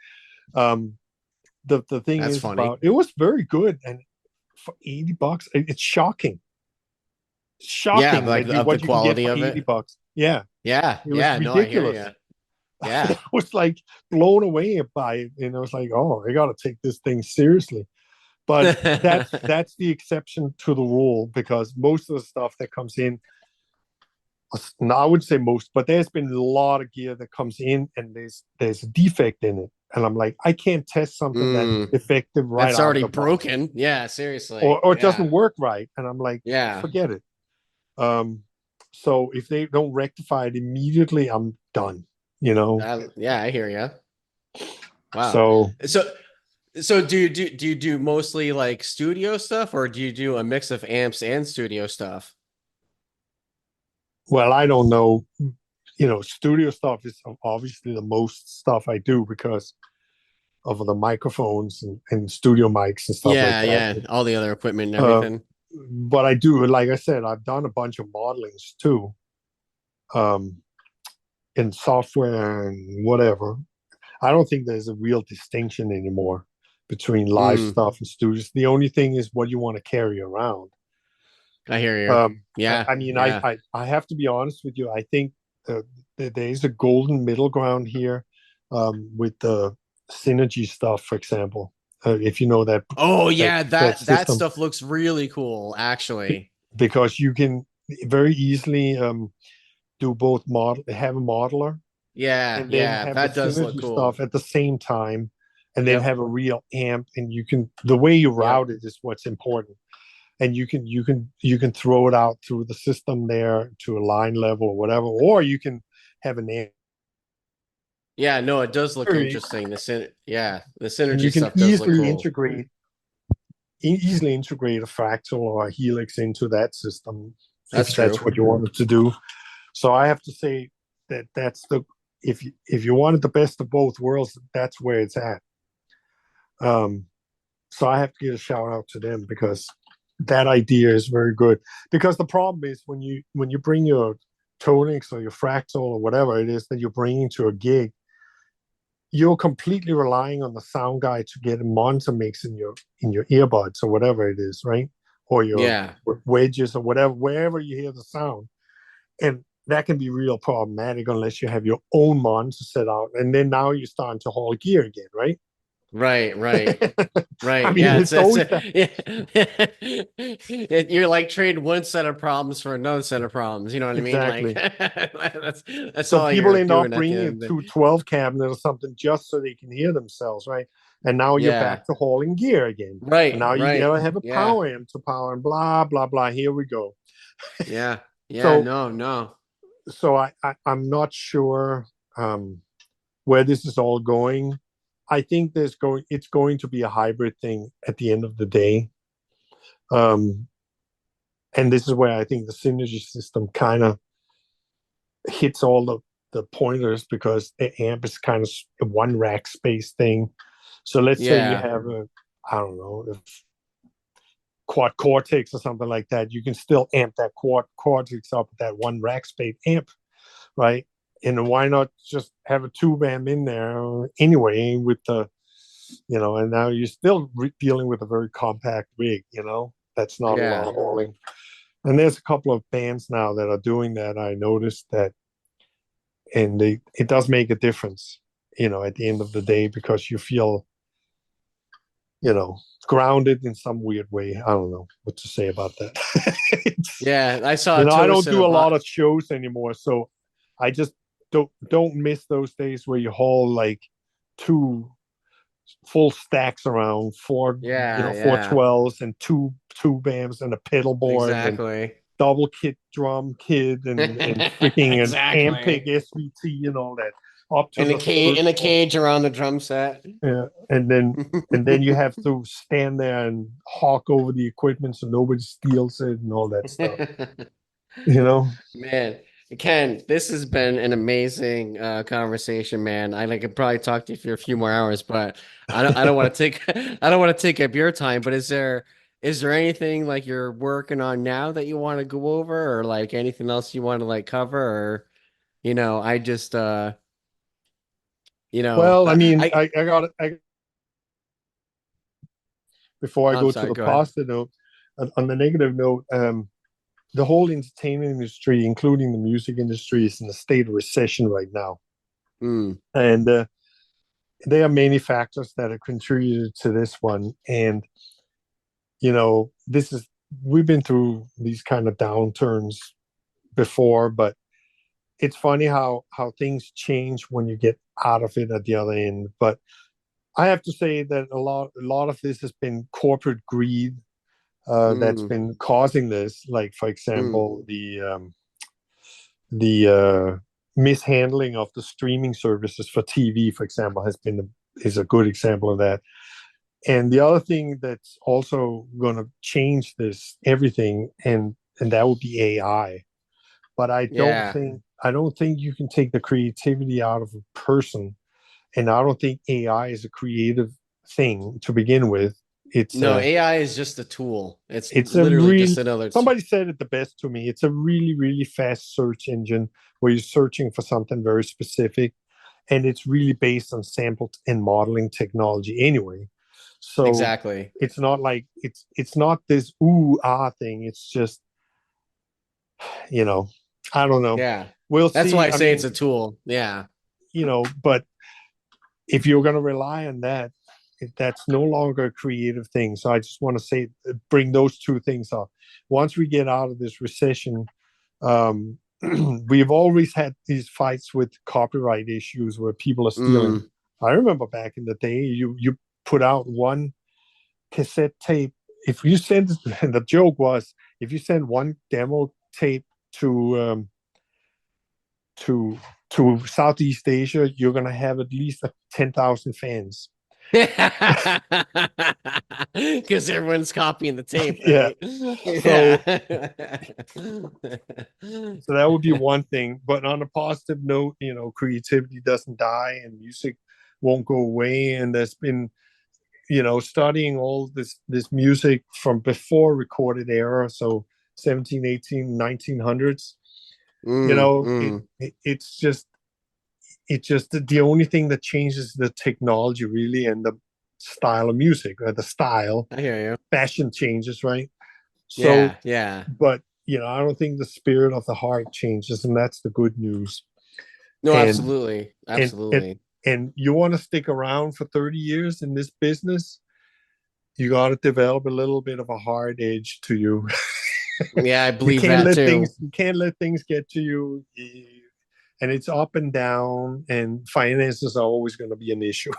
Speaker 1: um, the thing
Speaker 2: That's
Speaker 1: is
Speaker 2: funny.
Speaker 1: about it was very good, and for $80, it's shocking.
Speaker 2: Yeah,
Speaker 1: Shocking
Speaker 2: like
Speaker 1: that you
Speaker 2: of the
Speaker 1: what you can get
Speaker 2: quality
Speaker 1: for
Speaker 2: of it.
Speaker 1: $80. Yeah,
Speaker 2: Yeah,
Speaker 1: it was
Speaker 2: yeah, no, I hear
Speaker 1: ridiculous.
Speaker 2: you.
Speaker 1: I
Speaker 2: Yeah.
Speaker 1: was like blown away by it, and I was like, "Oh, I got to take this thing seriously." But that's the exception to the rule, because most of the stuff that comes in, no, I would say most, but there's been a lot of gear that comes in and there's a defect in it, and I'm like, I can't test something that's
Speaker 2: Mm,
Speaker 1: defective right
Speaker 2: that's
Speaker 1: out of
Speaker 2: already
Speaker 1: the box,
Speaker 2: broken. Yeah, seriously.
Speaker 1: or it
Speaker 2: Yeah.
Speaker 1: doesn't work right, and I'm like,
Speaker 2: Yeah.
Speaker 1: forget it. Um, so if they don't rectify it immediately, I'm done. You know.
Speaker 2: Yeah, I hear you. Wow.
Speaker 1: So,
Speaker 2: So so do you do mostly like studio stuff or do you do a mix of amps and studio stuff?
Speaker 1: well, I don't know. Studio stuff is obviously the most stuff I do because of the microphones and studio mics and stuff like
Speaker 2: Yeah, yeah,
Speaker 1: that.
Speaker 2: all the other equipment and
Speaker 1: Uh,
Speaker 2: everything.
Speaker 1: but I do, like I said, I've done a bunch of modelings too, um, in software and whatever. I don't think there's a real distinction anymore between live
Speaker 2: Mm,
Speaker 1: stuff and studios. The only thing is what you want to carry around.
Speaker 2: I hear you.
Speaker 1: Um,
Speaker 2: Yeah,
Speaker 1: I mean,
Speaker 2: yeah.
Speaker 1: I have to be honest with you. I think there is a golden middle ground here, with the synergy stuff, for example. If you know that
Speaker 2: Oh
Speaker 1: that
Speaker 2: yeah,
Speaker 1: that
Speaker 2: that
Speaker 1: system,
Speaker 2: stuff looks really cool, actually.
Speaker 1: because you can very easily do both have a modeler
Speaker 2: Yeah,
Speaker 1: and then
Speaker 2: yeah,
Speaker 1: have the
Speaker 2: that does look
Speaker 1: synergy
Speaker 2: cool.
Speaker 1: stuff at the same time, and then
Speaker 2: Yep,
Speaker 1: have a real amp, and the way you
Speaker 2: yep.
Speaker 1: route it is what's important, and you can throw it out through the system there to a line level or whatever, or you can have an amp,
Speaker 2: Yeah, no, it does look
Speaker 1: and
Speaker 2: interesting. The
Speaker 1: you
Speaker 2: synergy
Speaker 1: can
Speaker 2: stuff does look cool.
Speaker 1: easily integrate a fractal or a helix into that system
Speaker 2: That's
Speaker 1: if that's
Speaker 2: true.
Speaker 1: what you wanted to do. So I have to say that if you wanted the best of both worlds, that's where it's at. Um, so I have to give a shout out to them, because that idea is very good. Because the problem is when you bring your Tonix or your fractal or whatever it is that you're bringing to a gig, you're completely relying on the sound guy to get a monitor mix in your earbuds or whatever it is, right? Or your
Speaker 2: Yeah.
Speaker 1: wedges or whatever, wherever you hear the sound. And that can be real problematic unless you have your own monitor set out. And then now you're starting to haul gear again, right?
Speaker 2: Right, right.
Speaker 1: I
Speaker 2: Right.
Speaker 1: mean,
Speaker 2: Yeah,
Speaker 1: it's
Speaker 2: it's
Speaker 1: always that.
Speaker 2: you're like trading one set of problems for another set of problems. You know what I mean? Like
Speaker 1: Exactly.
Speaker 2: that's
Speaker 1: So
Speaker 2: all
Speaker 1: people
Speaker 2: you're
Speaker 1: end up
Speaker 2: doing at the
Speaker 1: bringing a
Speaker 2: end of the day.
Speaker 1: 212 cabinet or something just so they can hear themselves, right? And now you're
Speaker 2: Yeah.
Speaker 1: back to hauling gear again. And
Speaker 2: Right,
Speaker 1: now you
Speaker 2: right.
Speaker 1: gotta have a
Speaker 2: Yeah.
Speaker 1: power amp to power and blah blah blah. Here we go.
Speaker 2: Yeah. Yeah.
Speaker 1: So
Speaker 2: No, no.
Speaker 1: I'm not sure where this is all going. I think it's going to be a hybrid thing at the end of the day. Um, and this is where I think the synergy system kind of hits all the pointers, because the amp is kind of a one rack space thing. So let's say you
Speaker 2: Yeah.
Speaker 1: have I don't know, a quad cortex or something like that. You can still amp that quad cortex up with that one rack space amp, right? and why not just have a tube amp in there anyway with the, and now you're still dealing with a very compact rig, that's not a lot
Speaker 2: Yeah.
Speaker 1: of hauling. And there's a couple of bands now that are doing that. I noticed that, and it does make a difference, at the end of the day, because you feel, grounded in some weird way. I don't know what to say about that.
Speaker 2: Yeah, I saw
Speaker 1: I don't
Speaker 2: Tosin
Speaker 1: do a
Speaker 2: of
Speaker 1: lot of shows anymore, so I just don't miss those days where you haul like two full stacks around,
Speaker 2: yeah,
Speaker 1: four
Speaker 2: yeah,
Speaker 1: 12s and two BAMs and a pedal board and
Speaker 2: exactly.
Speaker 1: double kit drum kit and freaking an Ampeg
Speaker 2: Exactly.
Speaker 1: SVT and all that up to
Speaker 2: And a
Speaker 1: the
Speaker 2: cage
Speaker 1: third
Speaker 2: and a
Speaker 1: floor.
Speaker 2: cage around the drum set.
Speaker 1: Yeah, and then you have to stand there and hawk over the equipment so nobody steals it and all that stuff. You know.
Speaker 2: Man, Ken, this has been an amazing conversation, man. I could probably talk to you for a few more hours, but I don't want to take I don't want to take up your time. But is there anything like you're working on now that you want to go over, or like anything else you want to like cover, or I just
Speaker 1: Well, I mean,
Speaker 2: I
Speaker 1: I got it. Before I
Speaker 2: I'm
Speaker 1: go to
Speaker 2: sorry,
Speaker 1: the
Speaker 2: go ahead.
Speaker 1: positive note, on the negative note, the whole entertainment industry, including the music industry, is in a state of recession right now,
Speaker 2: Mm,
Speaker 1: and there are many factors that have contributed to this one. And this is we've been through these kind of downturns before, but it's funny how things change when you get out of it at the other end. But I have to say that a lot of this has been corporate greed that's
Speaker 2: mm,
Speaker 1: been causing this. Like, for
Speaker 2: mm.
Speaker 1: example, the mishandling of the streaming services for TV, for example, is a good example of that. And the other thing that's also going to change this everything, and that would be AI. But
Speaker 2: Yeah.
Speaker 1: I don't think you can take the creativity out of a person, and I don't think AI is a creative thing to begin with. It's
Speaker 2: No,
Speaker 1: a
Speaker 2: AI is just a tool. It's
Speaker 1: it's a
Speaker 2: literally
Speaker 1: real
Speaker 2: just another
Speaker 1: somebody said it the best to me. It's a really, really fast search engine where you're searching for something very specific, and it's really based on sample and modeling technology anyway. So
Speaker 2: exactly.
Speaker 1: it's not like it's not this ooh ah thing. It's just, you know, I don't know.
Speaker 2: Yeah.
Speaker 1: We'll
Speaker 2: That's why
Speaker 1: see.
Speaker 2: I
Speaker 1: I
Speaker 2: say it's
Speaker 1: mean,
Speaker 2: a tool. Yeah.
Speaker 1: but if you're going to rely on that, that's no longer a creative thing. So I just want to say, bring those two things up. Once we get out of this recession, um, we've always had these fights with copyright issues where people are stealing.
Speaker 2: Mm.
Speaker 1: I remember back in the day, you put out one cassette tape. If you send, and the joke was, if you send one demo tape to to to Southeast Asia, you're gonna have at least 10,000 fans.
Speaker 2: Because everyone's copying the tape,
Speaker 1: Yeah.
Speaker 2: right?
Speaker 1: So
Speaker 2: Yeah.
Speaker 1: so that would be one thing. But on a positive note, creativity doesn't die and music won't go away. And there's been, studying all this music from before recorded era, so 17, 18, 1900s. You
Speaker 2: Mm,
Speaker 1: know, it,
Speaker 2: mm.
Speaker 1: it it's just the only thing that changes the technology really and the style of music, or the style
Speaker 2: I hear you.
Speaker 1: fashion changes, right? So,
Speaker 2: Yeah, yeah.
Speaker 1: but I don't think the spirit of the heart changes, and that's the good news.
Speaker 2: No,
Speaker 1: And
Speaker 2: absolutely.
Speaker 1: and and
Speaker 2: Absolutely.
Speaker 1: and you want to stick around for 30 years in this business, you got to develop a little bit of a hard edge to you.
Speaker 2: Yeah, I
Speaker 1: you
Speaker 2: believe
Speaker 1: can't
Speaker 2: that
Speaker 1: let
Speaker 2: too.
Speaker 1: things you can't let things get to you. And it's up and down, and finances are always going to be an issue.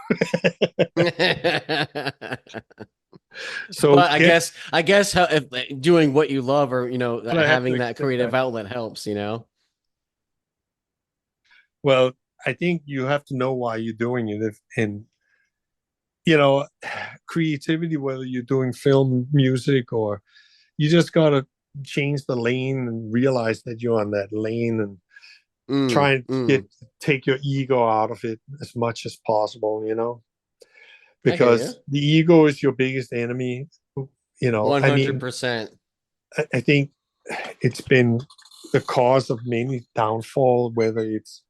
Speaker 1: So
Speaker 2: But I
Speaker 1: get
Speaker 2: guess I guess how, if doing what you love, or
Speaker 1: I have to
Speaker 2: having that
Speaker 1: accept
Speaker 2: creative
Speaker 1: that.
Speaker 2: outlet helps.
Speaker 1: Well, I think you have to know why you're doing it. And you know, creativity, whether you're doing film, music, or you just got to change the lane and realize that you're on that lane, and
Speaker 2: Mm,
Speaker 1: try and
Speaker 2: mm.
Speaker 1: take your ego out of it as much as possible,
Speaker 2: I hear you.
Speaker 1: because the ego is your biggest enemy. I mean,
Speaker 2: 100%.
Speaker 1: I think it's been the cause of many downfall, whether it's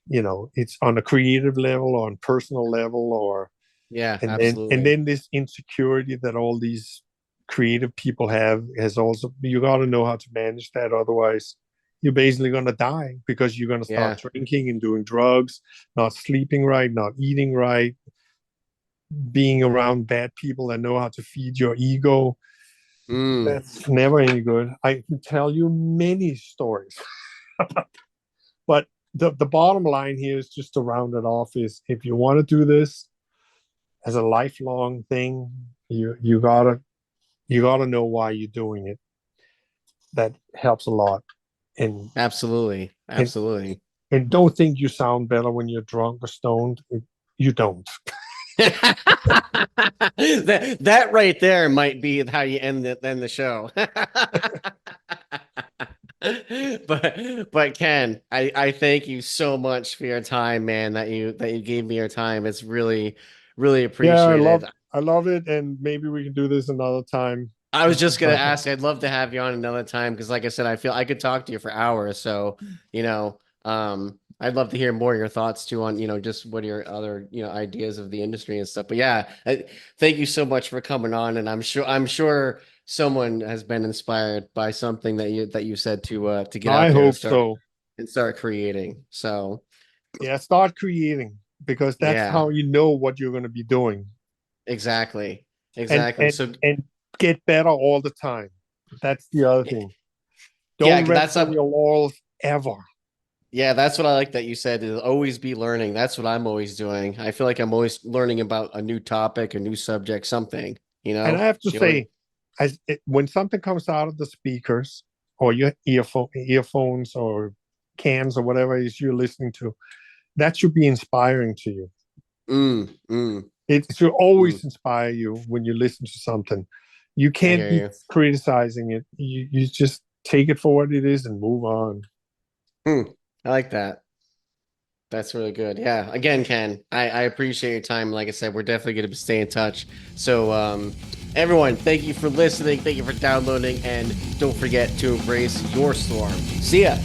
Speaker 1: it's on a creative level, on personal level, or
Speaker 2: Yeah,
Speaker 1: and
Speaker 2: absolutely.
Speaker 1: then this insecurity that all these creative people have has also, you got to know how to manage that. Otherwise, you're basically going to die because you're going to start
Speaker 2: Yeah.
Speaker 1: drinking and doing drugs, not sleeping right, not eating right, being around bad people that know how to feed your ego.
Speaker 2: Mm,
Speaker 1: That's never any good. I can tell you many stories, but the bottom line here is, just to round it off, is if you want to do this as a lifelong thing, you gotta know why you're doing it. That helps a lot. And
Speaker 2: absolutely.
Speaker 1: and
Speaker 2: Absolutely.
Speaker 1: and don't think you sound better when you're drunk or stoned. You don't.
Speaker 2: That right there might be how you end the show. But Ken, I thank you so much for your time, man, that you gave me your time. It's really
Speaker 1: Yeah, I love
Speaker 2: appreciated.
Speaker 1: I love it, and maybe we can do this another time.
Speaker 2: I was just gonna ask, I'd love to have you on another time because like I said, I feel I could talk to you for hours. So, I'd love to hear more of your thoughts too on, just what are your other, ideas of the industry and stuff. But yeah, thank you so much for coming on. And I'm sure someone has been inspired by something that you said to get
Speaker 1: I
Speaker 2: out there
Speaker 1: hope so.
Speaker 2: and start creating. So
Speaker 1: Yeah, start creating, because that's
Speaker 2: yeah,
Speaker 1: how you know what you're going to be doing,
Speaker 2: exactly.
Speaker 1: and
Speaker 2: Exactly.
Speaker 1: and
Speaker 2: So
Speaker 1: and get better all the time. That's the other thing.
Speaker 2: yeah,
Speaker 1: Don't rest
Speaker 2: that's
Speaker 1: on
Speaker 2: up.
Speaker 1: your laurels ever.
Speaker 2: Yeah, that's what I like that you said is always be learning. That's what I'm always doing. I feel like I'm always learning about a new topic, a new subject, something, you
Speaker 1: And I
Speaker 2: know?
Speaker 1: have to
Speaker 2: You always,
Speaker 1: say, when something comes out of the speakers or your earphones or cans or whatever it is you're listening to, that should be inspiring to you.
Speaker 2: mm, mm,
Speaker 1: It should
Speaker 2: mm.
Speaker 1: always inspire you when you listen to something. You
Speaker 2: I
Speaker 1: can't
Speaker 2: hear
Speaker 1: be
Speaker 2: you.
Speaker 1: criticizing it. You just take it for what it is and move on.
Speaker 2: I like that. That's really good. Yeah. Again, Ken, I appreciate your time. Like I said, we're definitely going to stay in touch. So, everyone, thank you for listening. Thank you for downloading. And don't forget to embrace your storm. See ya.